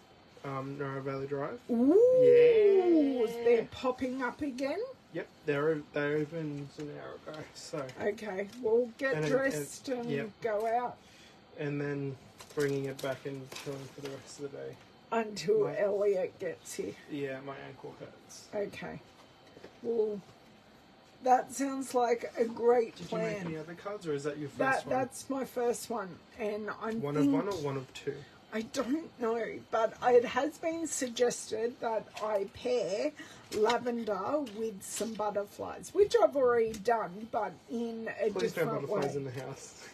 Narrow Valley Drive. Ooh, Yeah. they're popping up again? Yep, they opened an hour ago. So. Okay, well, get dressed and yep. go out. And then bringing it back and chilling for the rest of the day. Until Elliot gets here. Yeah, my ankle hurts. Okay. Well, that sounds like a great plan. Did you make any other cards, or is that your first one? That's my first one, and I'm one of one or one of 2? I don't know, but it has been suggested that I pair lavender with some butterflies, which I've already done, but in a Please different way. no butterflies in the house.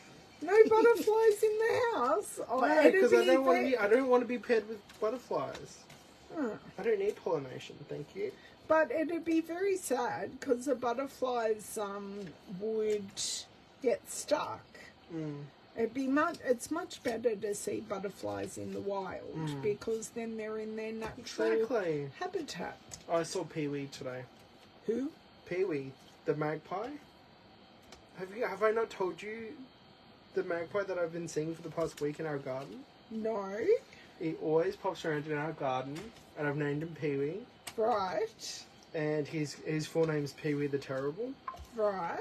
No butterflies in the house. No, because I don't want to be paired with butterflies. I don't need pollination, thank you. But it'd be very sad because the butterflies would get stuck. It's much better to see butterflies in the wild because then they're in their natural habitat. I saw Pee-wee today. Who? Pee-wee, the magpie. Have I not told you the magpie that I've been seeing for the past week in our garden? No. He always pops around in our garden, and I've named him Pee-wee. Right. And his full name's Pee-wee the Terrible. Right.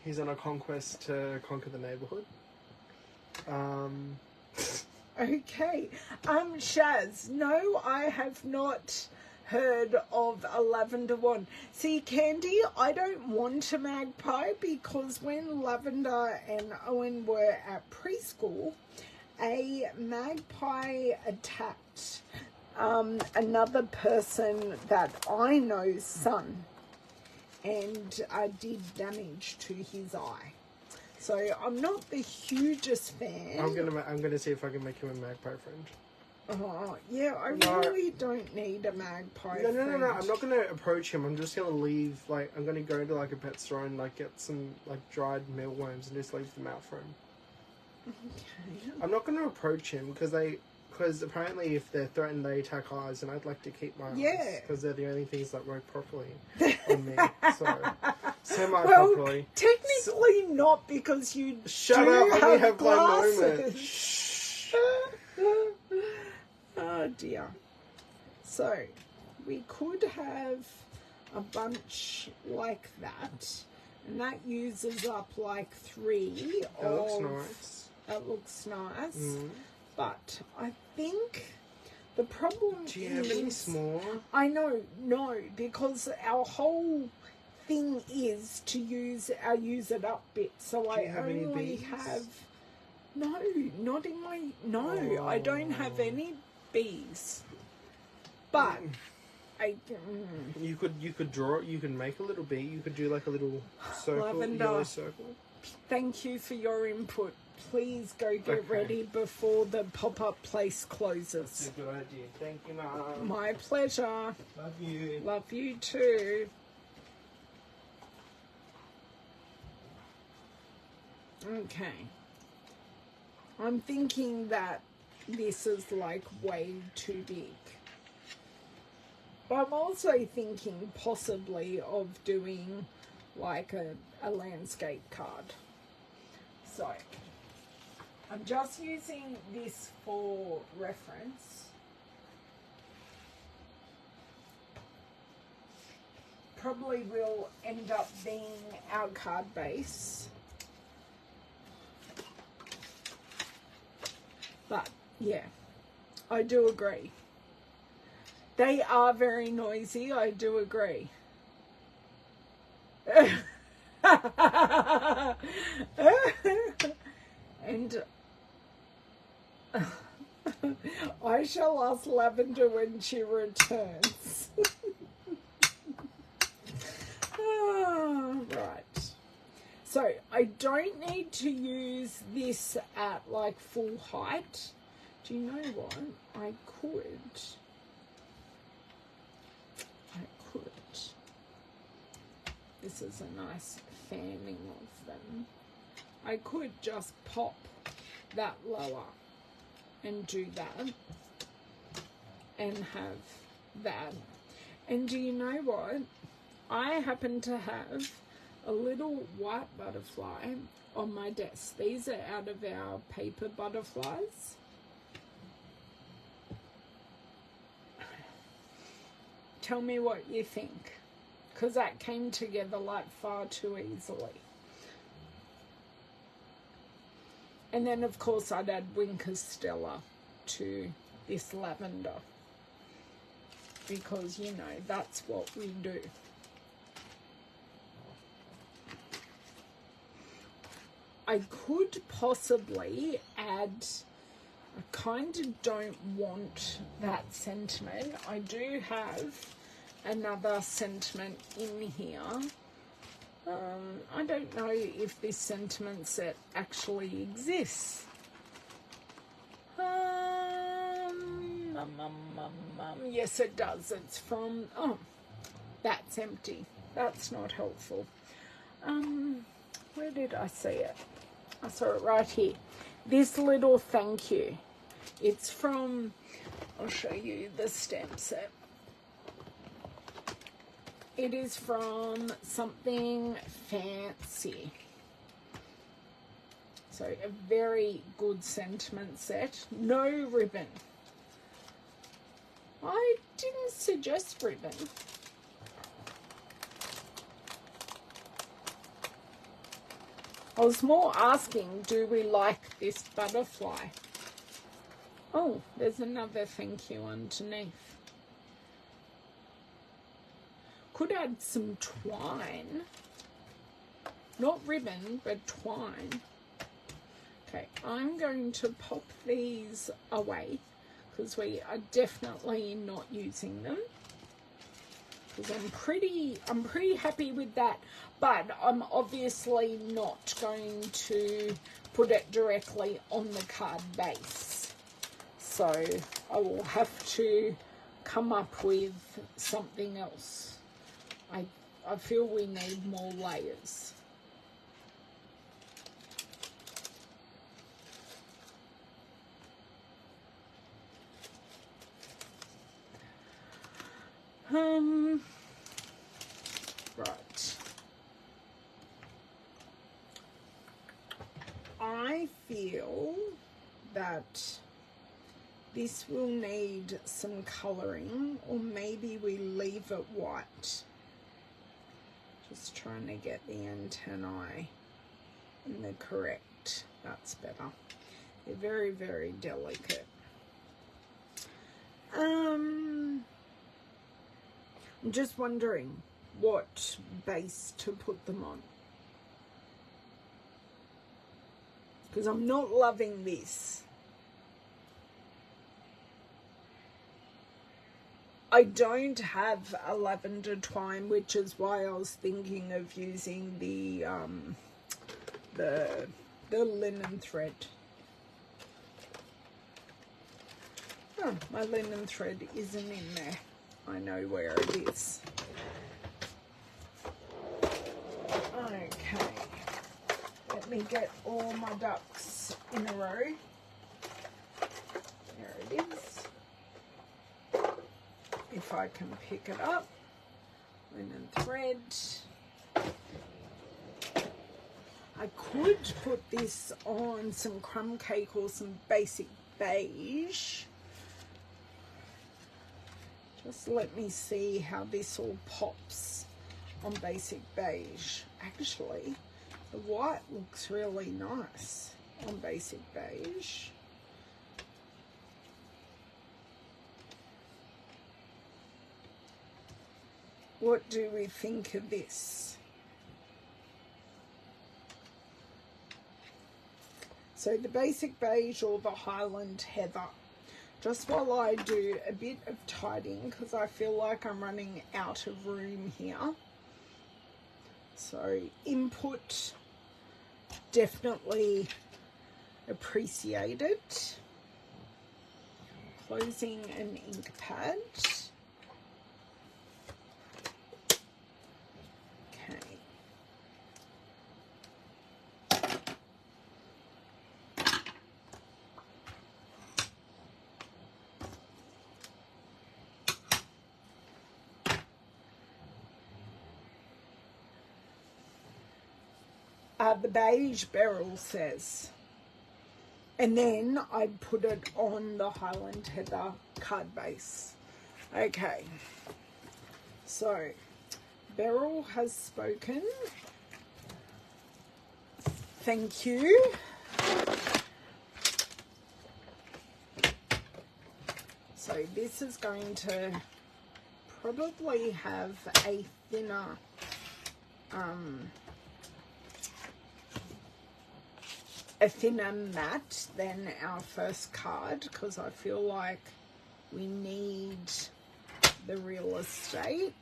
He's on a conquest to conquer the neighborhood. Okay. Shaz, no, I have not heard of a lavender one. See, Candy, I don't want a magpie because when Lavender and Owen were at preschool, a magpie attacked another person that I know's son and did damage to his eye. So I'm not the hugest fan. I'm gonna see if I can make him a magpie friend. Oh, yeah, I really don't need a magpie friend. No. I'm not gonna approach him. I'm just gonna leave. Like, I'm gonna go to like a pet store and like get some like dried mealworms and just leave them out for him. Okay. I'm not gonna approach him because apparently if they're threatened they attack eyes, and I'd like to keep my eyes because they're the only things that work properly on me. So semi-properly. Technically not, because you Shut up! Let me have glasses. my moment. Shh. Oh dear. So we could have a bunch like that, and that uses up like 3. That looks nice. That looks nice. But I think the problem is... Do you have any small? I know, no, because our whole thing is to use our use it up bit. So I only have... No, not in my... No, I don't have any bees. But... You could draw it. You can make a little bee. You could do like a little circle, Lavender, yellow circle. Thank you for your input. Please go get ready before the pop-up place closes. That's a good idea. Thank you, Mum. My pleasure. Love you. Love you too. Okay. I'm thinking that this is like way too big. But I'm also thinking possibly of doing like a landscape card. So I'm just using this for reference. Probably will end up being our card base. But yeah, I do agree. They are very noisy, I do agree. And I shall ask Lavender when she returns. Right. So I don't need to use this at like full height. Do you know what? I could. This is a nice fanning of them. I could just pop that lower and do that and have that. And do you know what? I happen to have a little white butterfly on my desk. These are out of our paper butterflies. Tell me what you think, because that came together like far too easily. And then of course I'd add Winker Stella to this lavender, because you know that's what we do. I could possibly add, I kind of don't want that sentiment. I do have another sentiment in here. I don't know if this sentiment set actually exists. Yes, it does. It's from, oh, that's empty. That's not helpful. Where did I see it? I saw it right here. This little thank you. It's from, I'll show you the stamp set. It is from Something Fancy. So a very good sentiment set. No ribbon. I didn't suggest ribbon. I was more asking, do we like this butterfly? Oh, there's another thank you underneath. Could add some twine. Not ribbon, but twine. Okay, I'm going to pop these away because we are definitely not using them. Because I'm pretty happy with that, but I'm obviously not going to put it directly on the card base. So I will have to come up with something else. I feel we need more layers. Right. I feel that this will need some colouring, or maybe we leave it white. Just trying to get the antennae in the correct, that's better. They're very, very delicate. I'm just wondering what base to put them on, because I'm not loving this. I don't have a lavender twine, which is why I was thinking of using the linen thread. Oh, my linen thread isn't in there. I know where it is. Okay, let me get all my ducks in a row. There it is. If I can pick it up. Linen thread. I could put this on some crumb cake or some basic beige. Just let me see how this all pops on basic beige. Actually, the white looks really nice on basic beige. What do we think of this? So the basic beige or the Highland Heather. Just while I do a bit of tidying, because I feel like I'm running out of room here. So input, definitely appreciated. Closing an ink pad. The beige beryl says, and then I put it on the Highland Heather card base. Okay, so Beryl has spoken. Thank you. So this is going to probably have a thinner matte than our first card, because I feel like we need the real estate.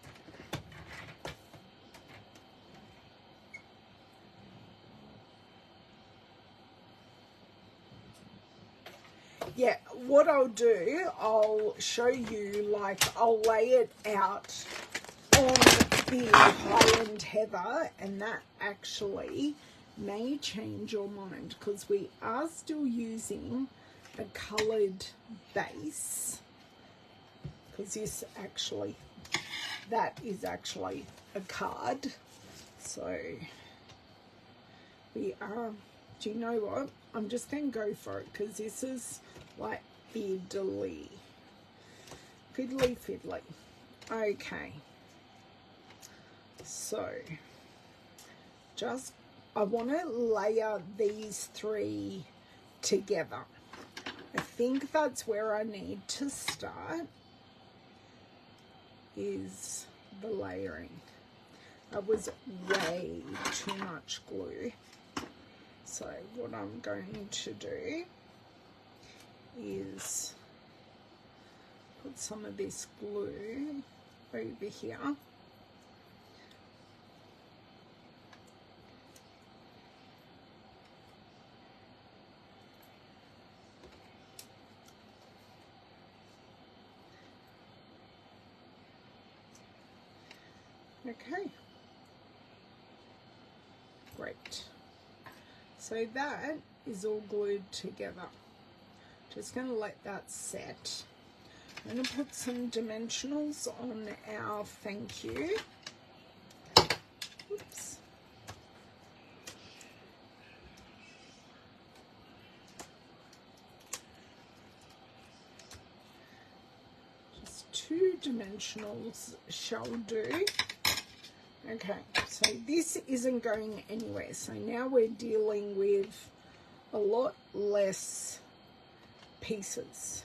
Yeah, what I'll do, I'll show you, like, I'll lay it out on the Highland Heather, and that actually may change your mind, because we are still using a coloured base, because this actually, that is actually a card. So we are do you know what? I'm just going to go for it because this is like fiddly. Fiddly, fiddly. Okay. So, I want to layer these three together. I think that's where I need to start, is the layering. That was way too much glue. So what I'm going to do is put some of this glue over here. Okay, great. So that is all glued together. Just going to let that set. I'm going to put some dimensionals on our thank you. Oops. Just 2 dimensionals shall do. Okay, so this isn't going anywhere. So now we're dealing with a lot less pieces.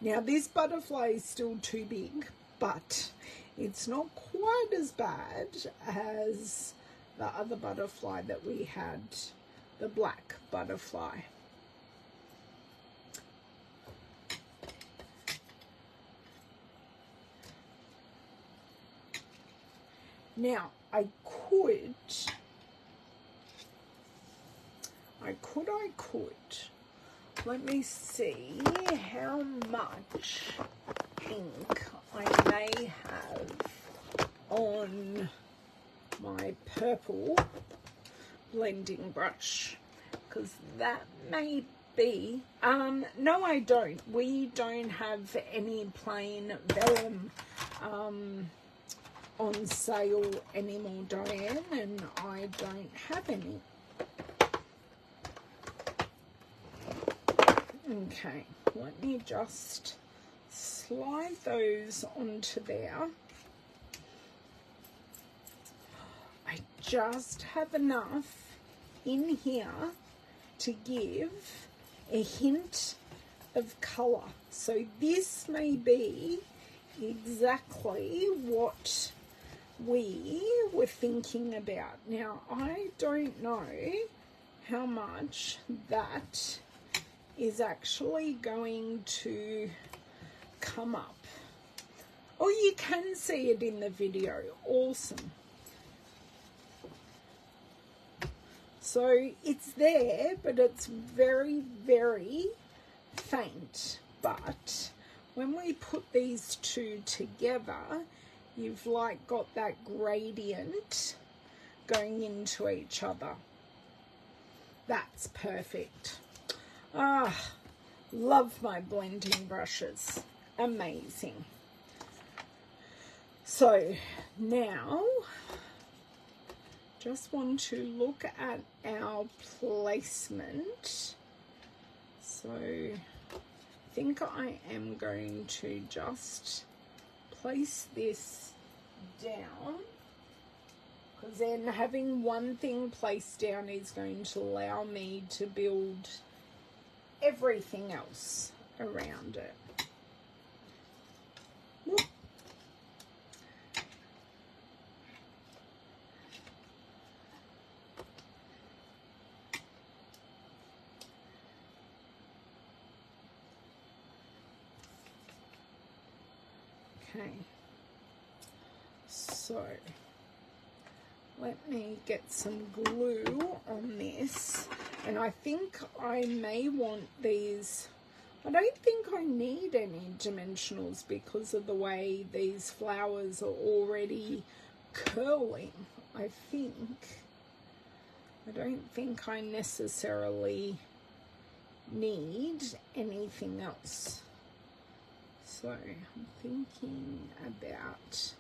Now this butterfly is still too big, but it's not quite as bad as the other butterfly that we had, the black butterfly. Now, I could, let me see how much ink I may have on my purple blending brush, because that may be, no I don't, we don't have any plain vellum on sale anymore, Diane, and I don't have any. Okay, let me just slide those onto there. I just have enough in here to give a hint of colour. So this may be exactly what we were thinking about. Now, I don't know how much that is actually going to come up. Oh, you can see it in the video. Awesome. So it's there, but it's very, very faint. But when we put these two together, you've like got that gradient going into each other. That's perfect. Ah, love my blending brushes. Amazing. So now, just want to look at our placement. So I think I am going to just place this down, because then having one thing placed down is going to allow me to build everything else around it. Whoop. Okay, so let me get some glue on this, and I think I may want these. I don't think I need any dimensionals because of the way these flowers are already curling. I don't think I necessarily need anything else. So I'm thinking about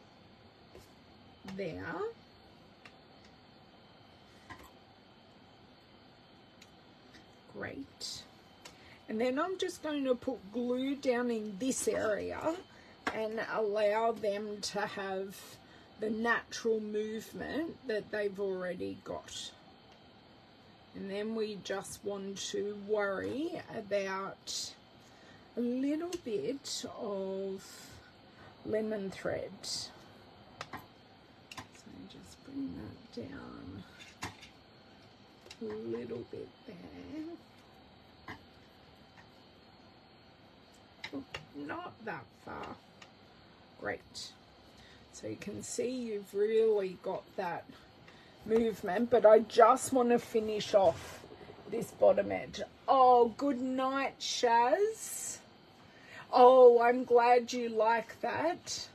there. Great. And then I'm just going to put glue down in this area and allow them to have the natural movement that they've already got. And then we just want to worry about a little bit of lemon thread. So just bring that down a little bit there. Oh, not that far. Great. So you can see you've really got that movement, but I just want to finish off this bottom edge. Oh, good night, Shaz. Oh, I'm glad you like that.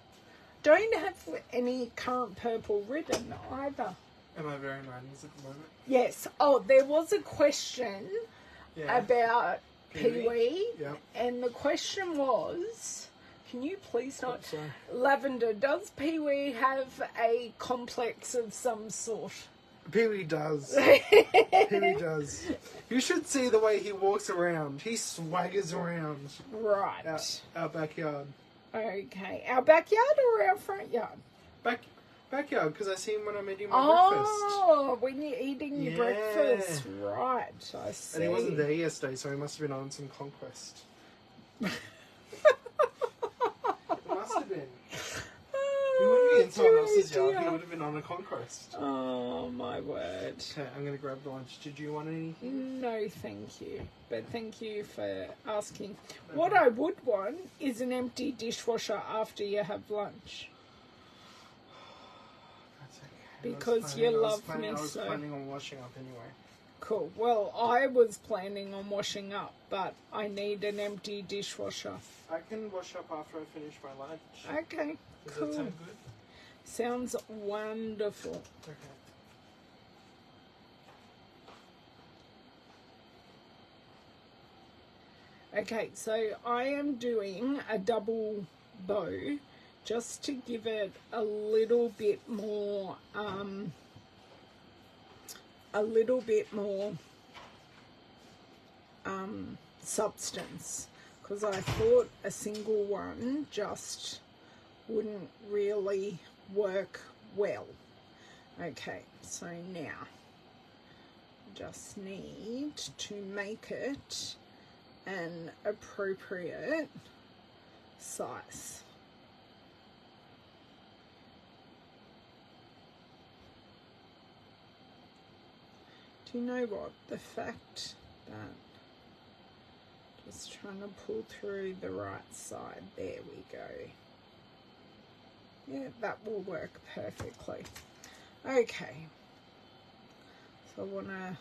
Don't have any current purple ribbon either. Am I wearing 90s at the moment? Yes. Oh, there was a question about Pee-wee. Yep. And the question was, can you please not... Lavender, does Pee-wee have a complex of some sort? Pee-wee does. Pee-wee does. You should see the way he walks around. He swaggers around. Right. Our backyard. Okay. Our backyard or our front yard? Backyard, because I see him when I'm eating my breakfast. Oh, when you're eating your breakfast. Right, I see. And he wasn't there yesterday, so he must have been on some conquest. It must have been. He wouldn't be in someone else's yard. He would have been on a conquest. Oh, my word. Okay, I'm going to grab the lunch. Did you want anything? No, thank you. But thank you for asking. Okay. What I would want is an empty dishwasher after you have lunch. That's okay. Because you love me so. I was planning on washing up anyway. Cool. Well, I was planning on washing up, but I need an empty dishwasher. I can wash up after I finish my lunch. Okay, Does cool. that sound good? Sounds wonderful. Okay. Okay, so I am doing a double bow just to give it a little bit more, substance, because I thought a single one just wouldn't really work well. Okay, so now just need to make it an appropriate size. Do you know what? The fact that just trying to pull through the right side. There we go. Yeah, that will work perfectly. Okay. So I want to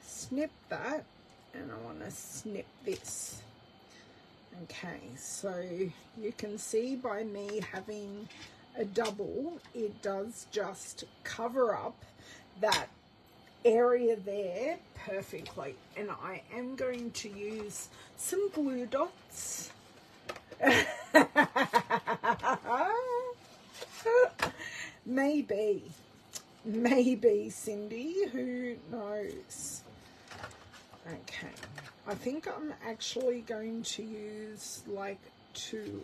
snip that and I want to snip this. Okay, so you can see by me having a double, it does just cover up that area there perfectly. And I am going to use some glue dots. Maybe, Cindy, who knows? Okay, I think I'm actually going to use like 2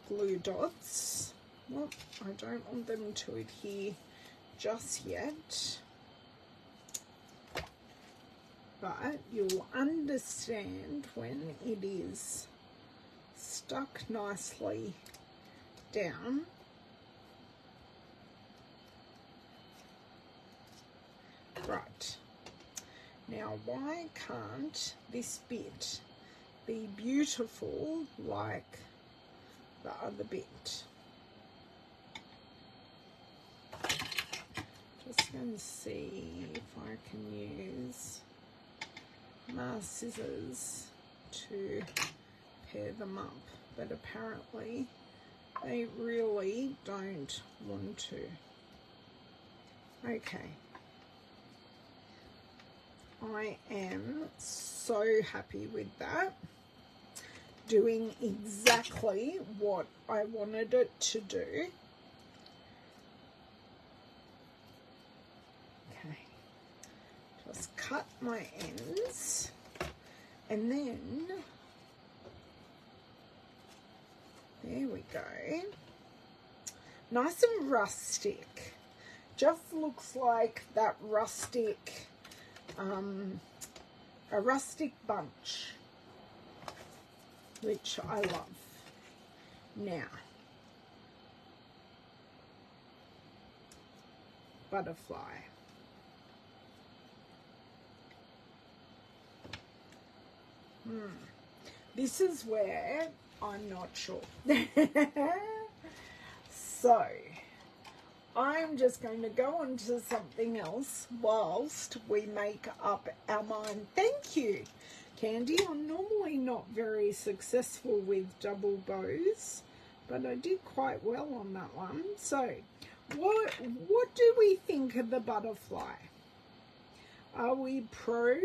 glue dots. Well, I don't want them to adhere just yet, but you'll understand when it is stuck nicely down. Right, now why can't this bit be beautiful like the other bit? Just going to see if I can use my scissors to pair them up, but apparently they really don't want to. Okay. I am so happy with that. Doing exactly what I wanted it to do. Okay. Just cut my ends. And then, there we go. Nice and rustic. Just looks like that rustic, a rustic bunch, which I love. Now, butterfly. This is where I'm not sure. So, I'm just going to go on to something else whilst we make up our mind. Thank you, Candy. I'm normally not very successful with double bows, but I did quite well on that one. So, what do we think of the butterfly? Are we pro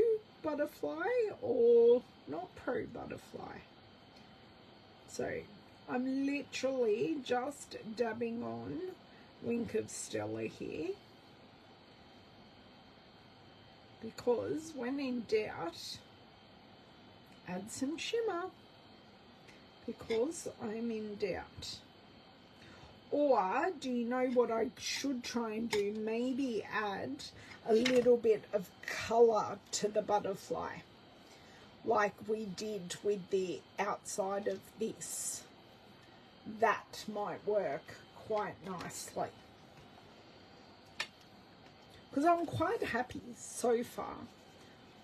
butterfly or not pro butterfly? So, I'm literally just dabbing on Wink of Stella here, because when in doubt, add some shimmer, because I'm in doubt. Or do you know what I should try and do? Maybe add a little bit of colour to the butterfly, like we did with the outside of this. That might work quite nicely, because I'm quite happy so far,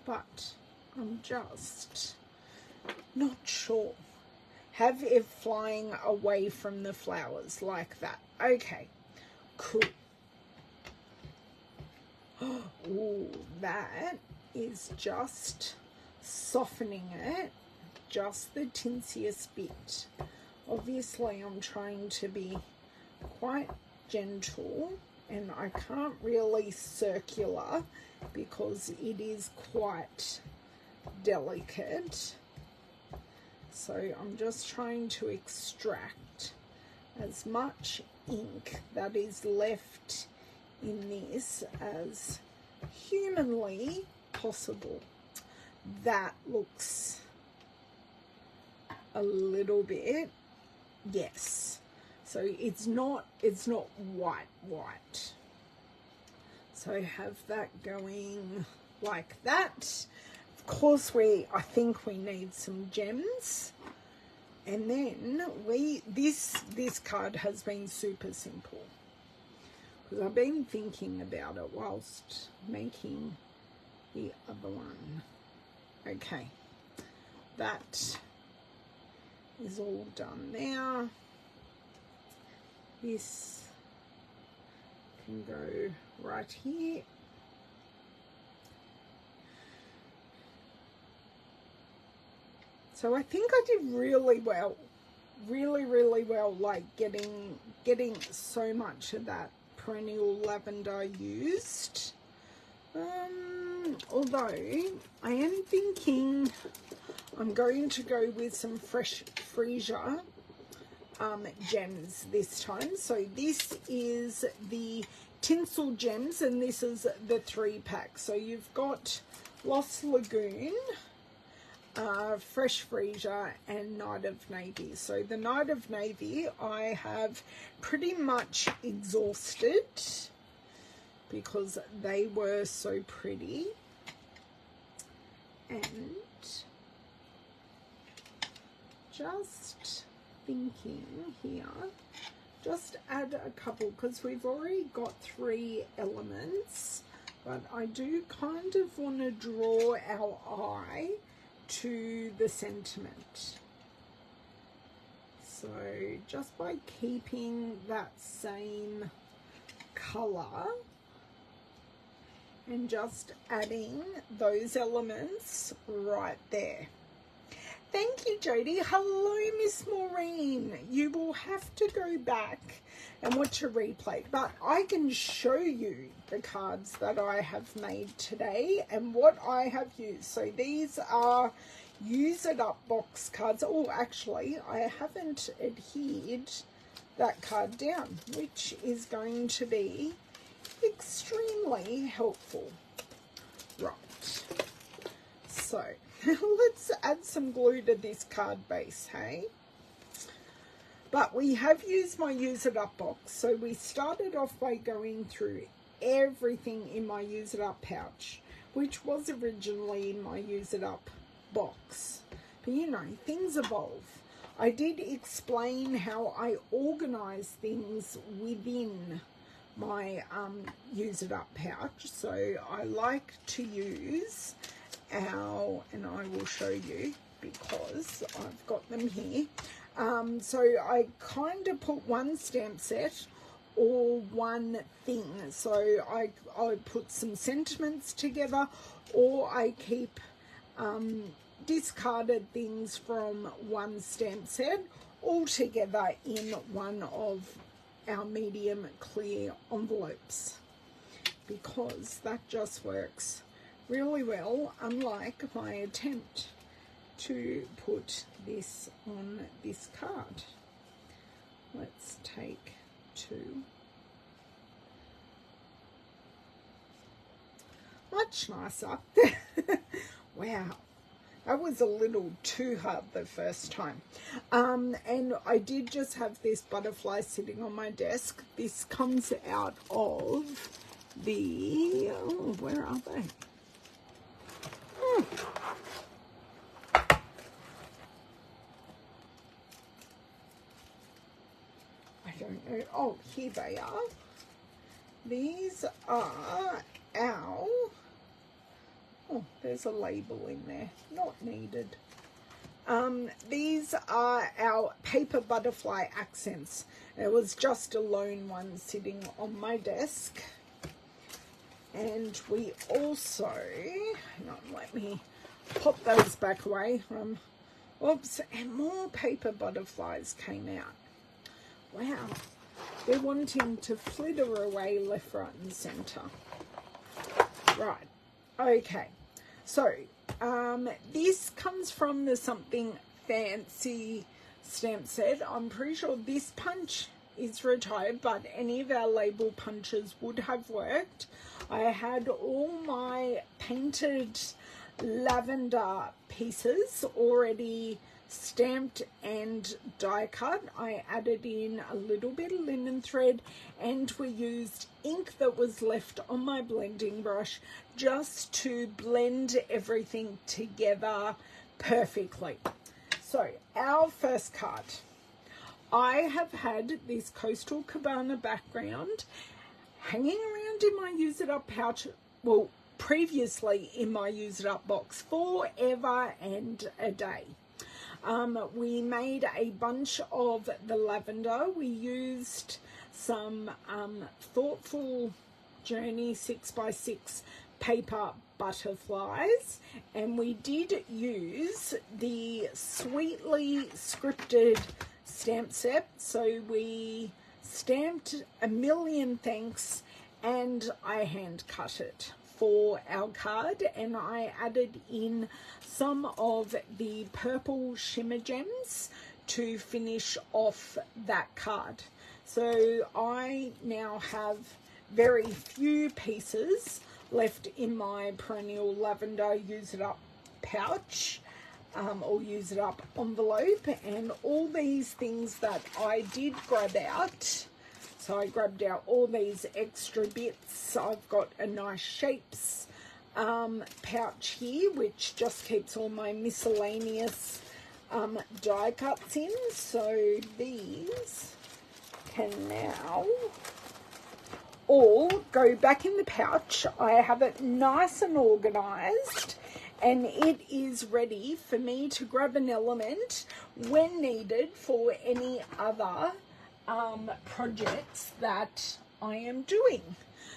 but I'm just not sure. Have it flying away from the flowers like that. Okay, cool. Ooh, that is just softening it just the tinsiest bit. Obviously, I'm trying to be quite gentle, and I can't really circular because it is quite delicate. So I'm just trying to extract as much ink that is left in this as humanly possible. That looks a little bit, yes. So it's not white. So have that going like that. Of course, I think we need some gems. And then this card has been super simple, because I've been thinking about it whilst making the other one. Okay, that is all done now. This can go right here. So I think I did really well, really well, like getting so much of that perennial lavender used. Although I am thinking I'm going to go with some fresh freesia gems this time. So this is the tinsel gems, and this is the 3-pack. So you've got Lost Lagoon, Fresh Freesia, and Night of Navy. So the Night of Navy I have pretty much exhausted because they were so pretty. And just thinking here, just add a couple, because we've already got 3 elements, but I do kind of want to draw our eye to the sentiment. So just by keeping that same color and just adding those elements right there. Thank you, Jodie. Hello, Miss Maureen. You will have to go back and watch a replay, but I can show you the cards that I have made today and what I have used. So these are Use It Up box cards. Oh, actually, I haven't adhered that card down, which is going to be extremely helpful. Right. So let's add some glue to this card base, hey? But we have used my Use It Up box. So we started off by going through everything in my Use It Up pouch, which was originally in my Use It Up box. But you know, things evolve. I did explain how I organize things within my Use It Up pouch. So I like to use our, and I will show you because I've got them here. So I kind of put one stamp set or one thing. So I put some sentiments together, or I keep discarded things from one stamp set all together in one of our medium clear envelopes, because that just works really well, unlike my attempt to put this on this card. Let's take two. Much nicer. Wow. That was a little too hard the first time. And I did just have this butterfly sitting on my desk. This comes out of the, oh, where are they? I don't know. Oh, here they are. These are our, oh, there's a label in there, not needed. These are our paper butterfly accents. There was just a lone one sitting on my desk. And we also, hang on, let me pop those back away. Oops, and more paper butterflies came out. Wow, they're wanting to flitter away left, right and centre. Right, okay. So, this comes from the Something Fancy stamp set. I'm pretty sure this punch is retired, but any of our label punches would have worked. I had all my painted lavender pieces already stamped and die cut. I added in a little bit of linen thread, and we used ink that was left on my blending brush just to blend everything together perfectly. So our first card, I have had this Coastal Cabana background hanging around in my Use It Up pouch, well, previously in my Use It Up box, forever and a day. We made a bunch of the lavender. We used some Thoughtful Journey 6x6 paper butterflies, and we did use the Sweetly Scripted stamp set. So we stamped A Million Thanks and I hand cut it for our card, and I added in some of the purple shimmer gems to finish off that card. So I now have very few pieces left in my perennial lavender Use It Up pouch, or Use It Up envelope, and all these things that I did grab out. So I grabbed out all these extra bits. I've got a nice shapes pouch here, which just keeps all my miscellaneous die cuts in. So these can now all go back in the pouch. I have it nice and organized, and it is ready for me to grab an element when needed for any other projects that I am doing.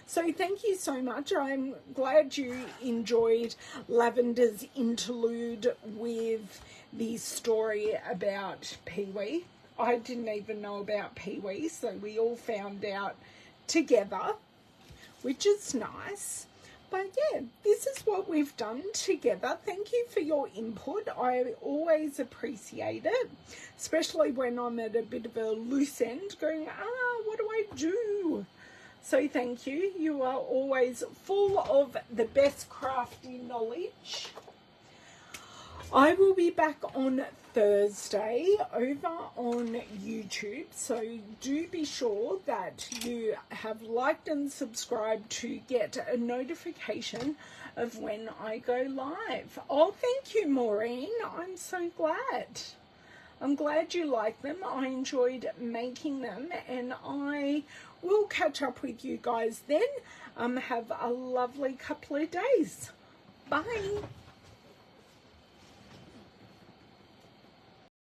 So thank you so much. I'm glad you enjoyed Lavender's interlude with the story about Pee-wee. I didn't even know about Pee-wee, so we all found out together, which is nice. But yeah, this is what we've done together. Thank you for your input. I always appreciate it, especially when I'm at a bit of a loose end going, what do I do? So thank you. You are always full of the best crafty knowledge. I will be back on Thursday over on YouTube, so do be sure that you have liked and subscribed to get a notification of when I go live. Oh, thank you, Maureen. I'm so glad. I'm glad you like them. I enjoyed making them, and I will catch up with you guys then. Have a lovely couple of days. Bye.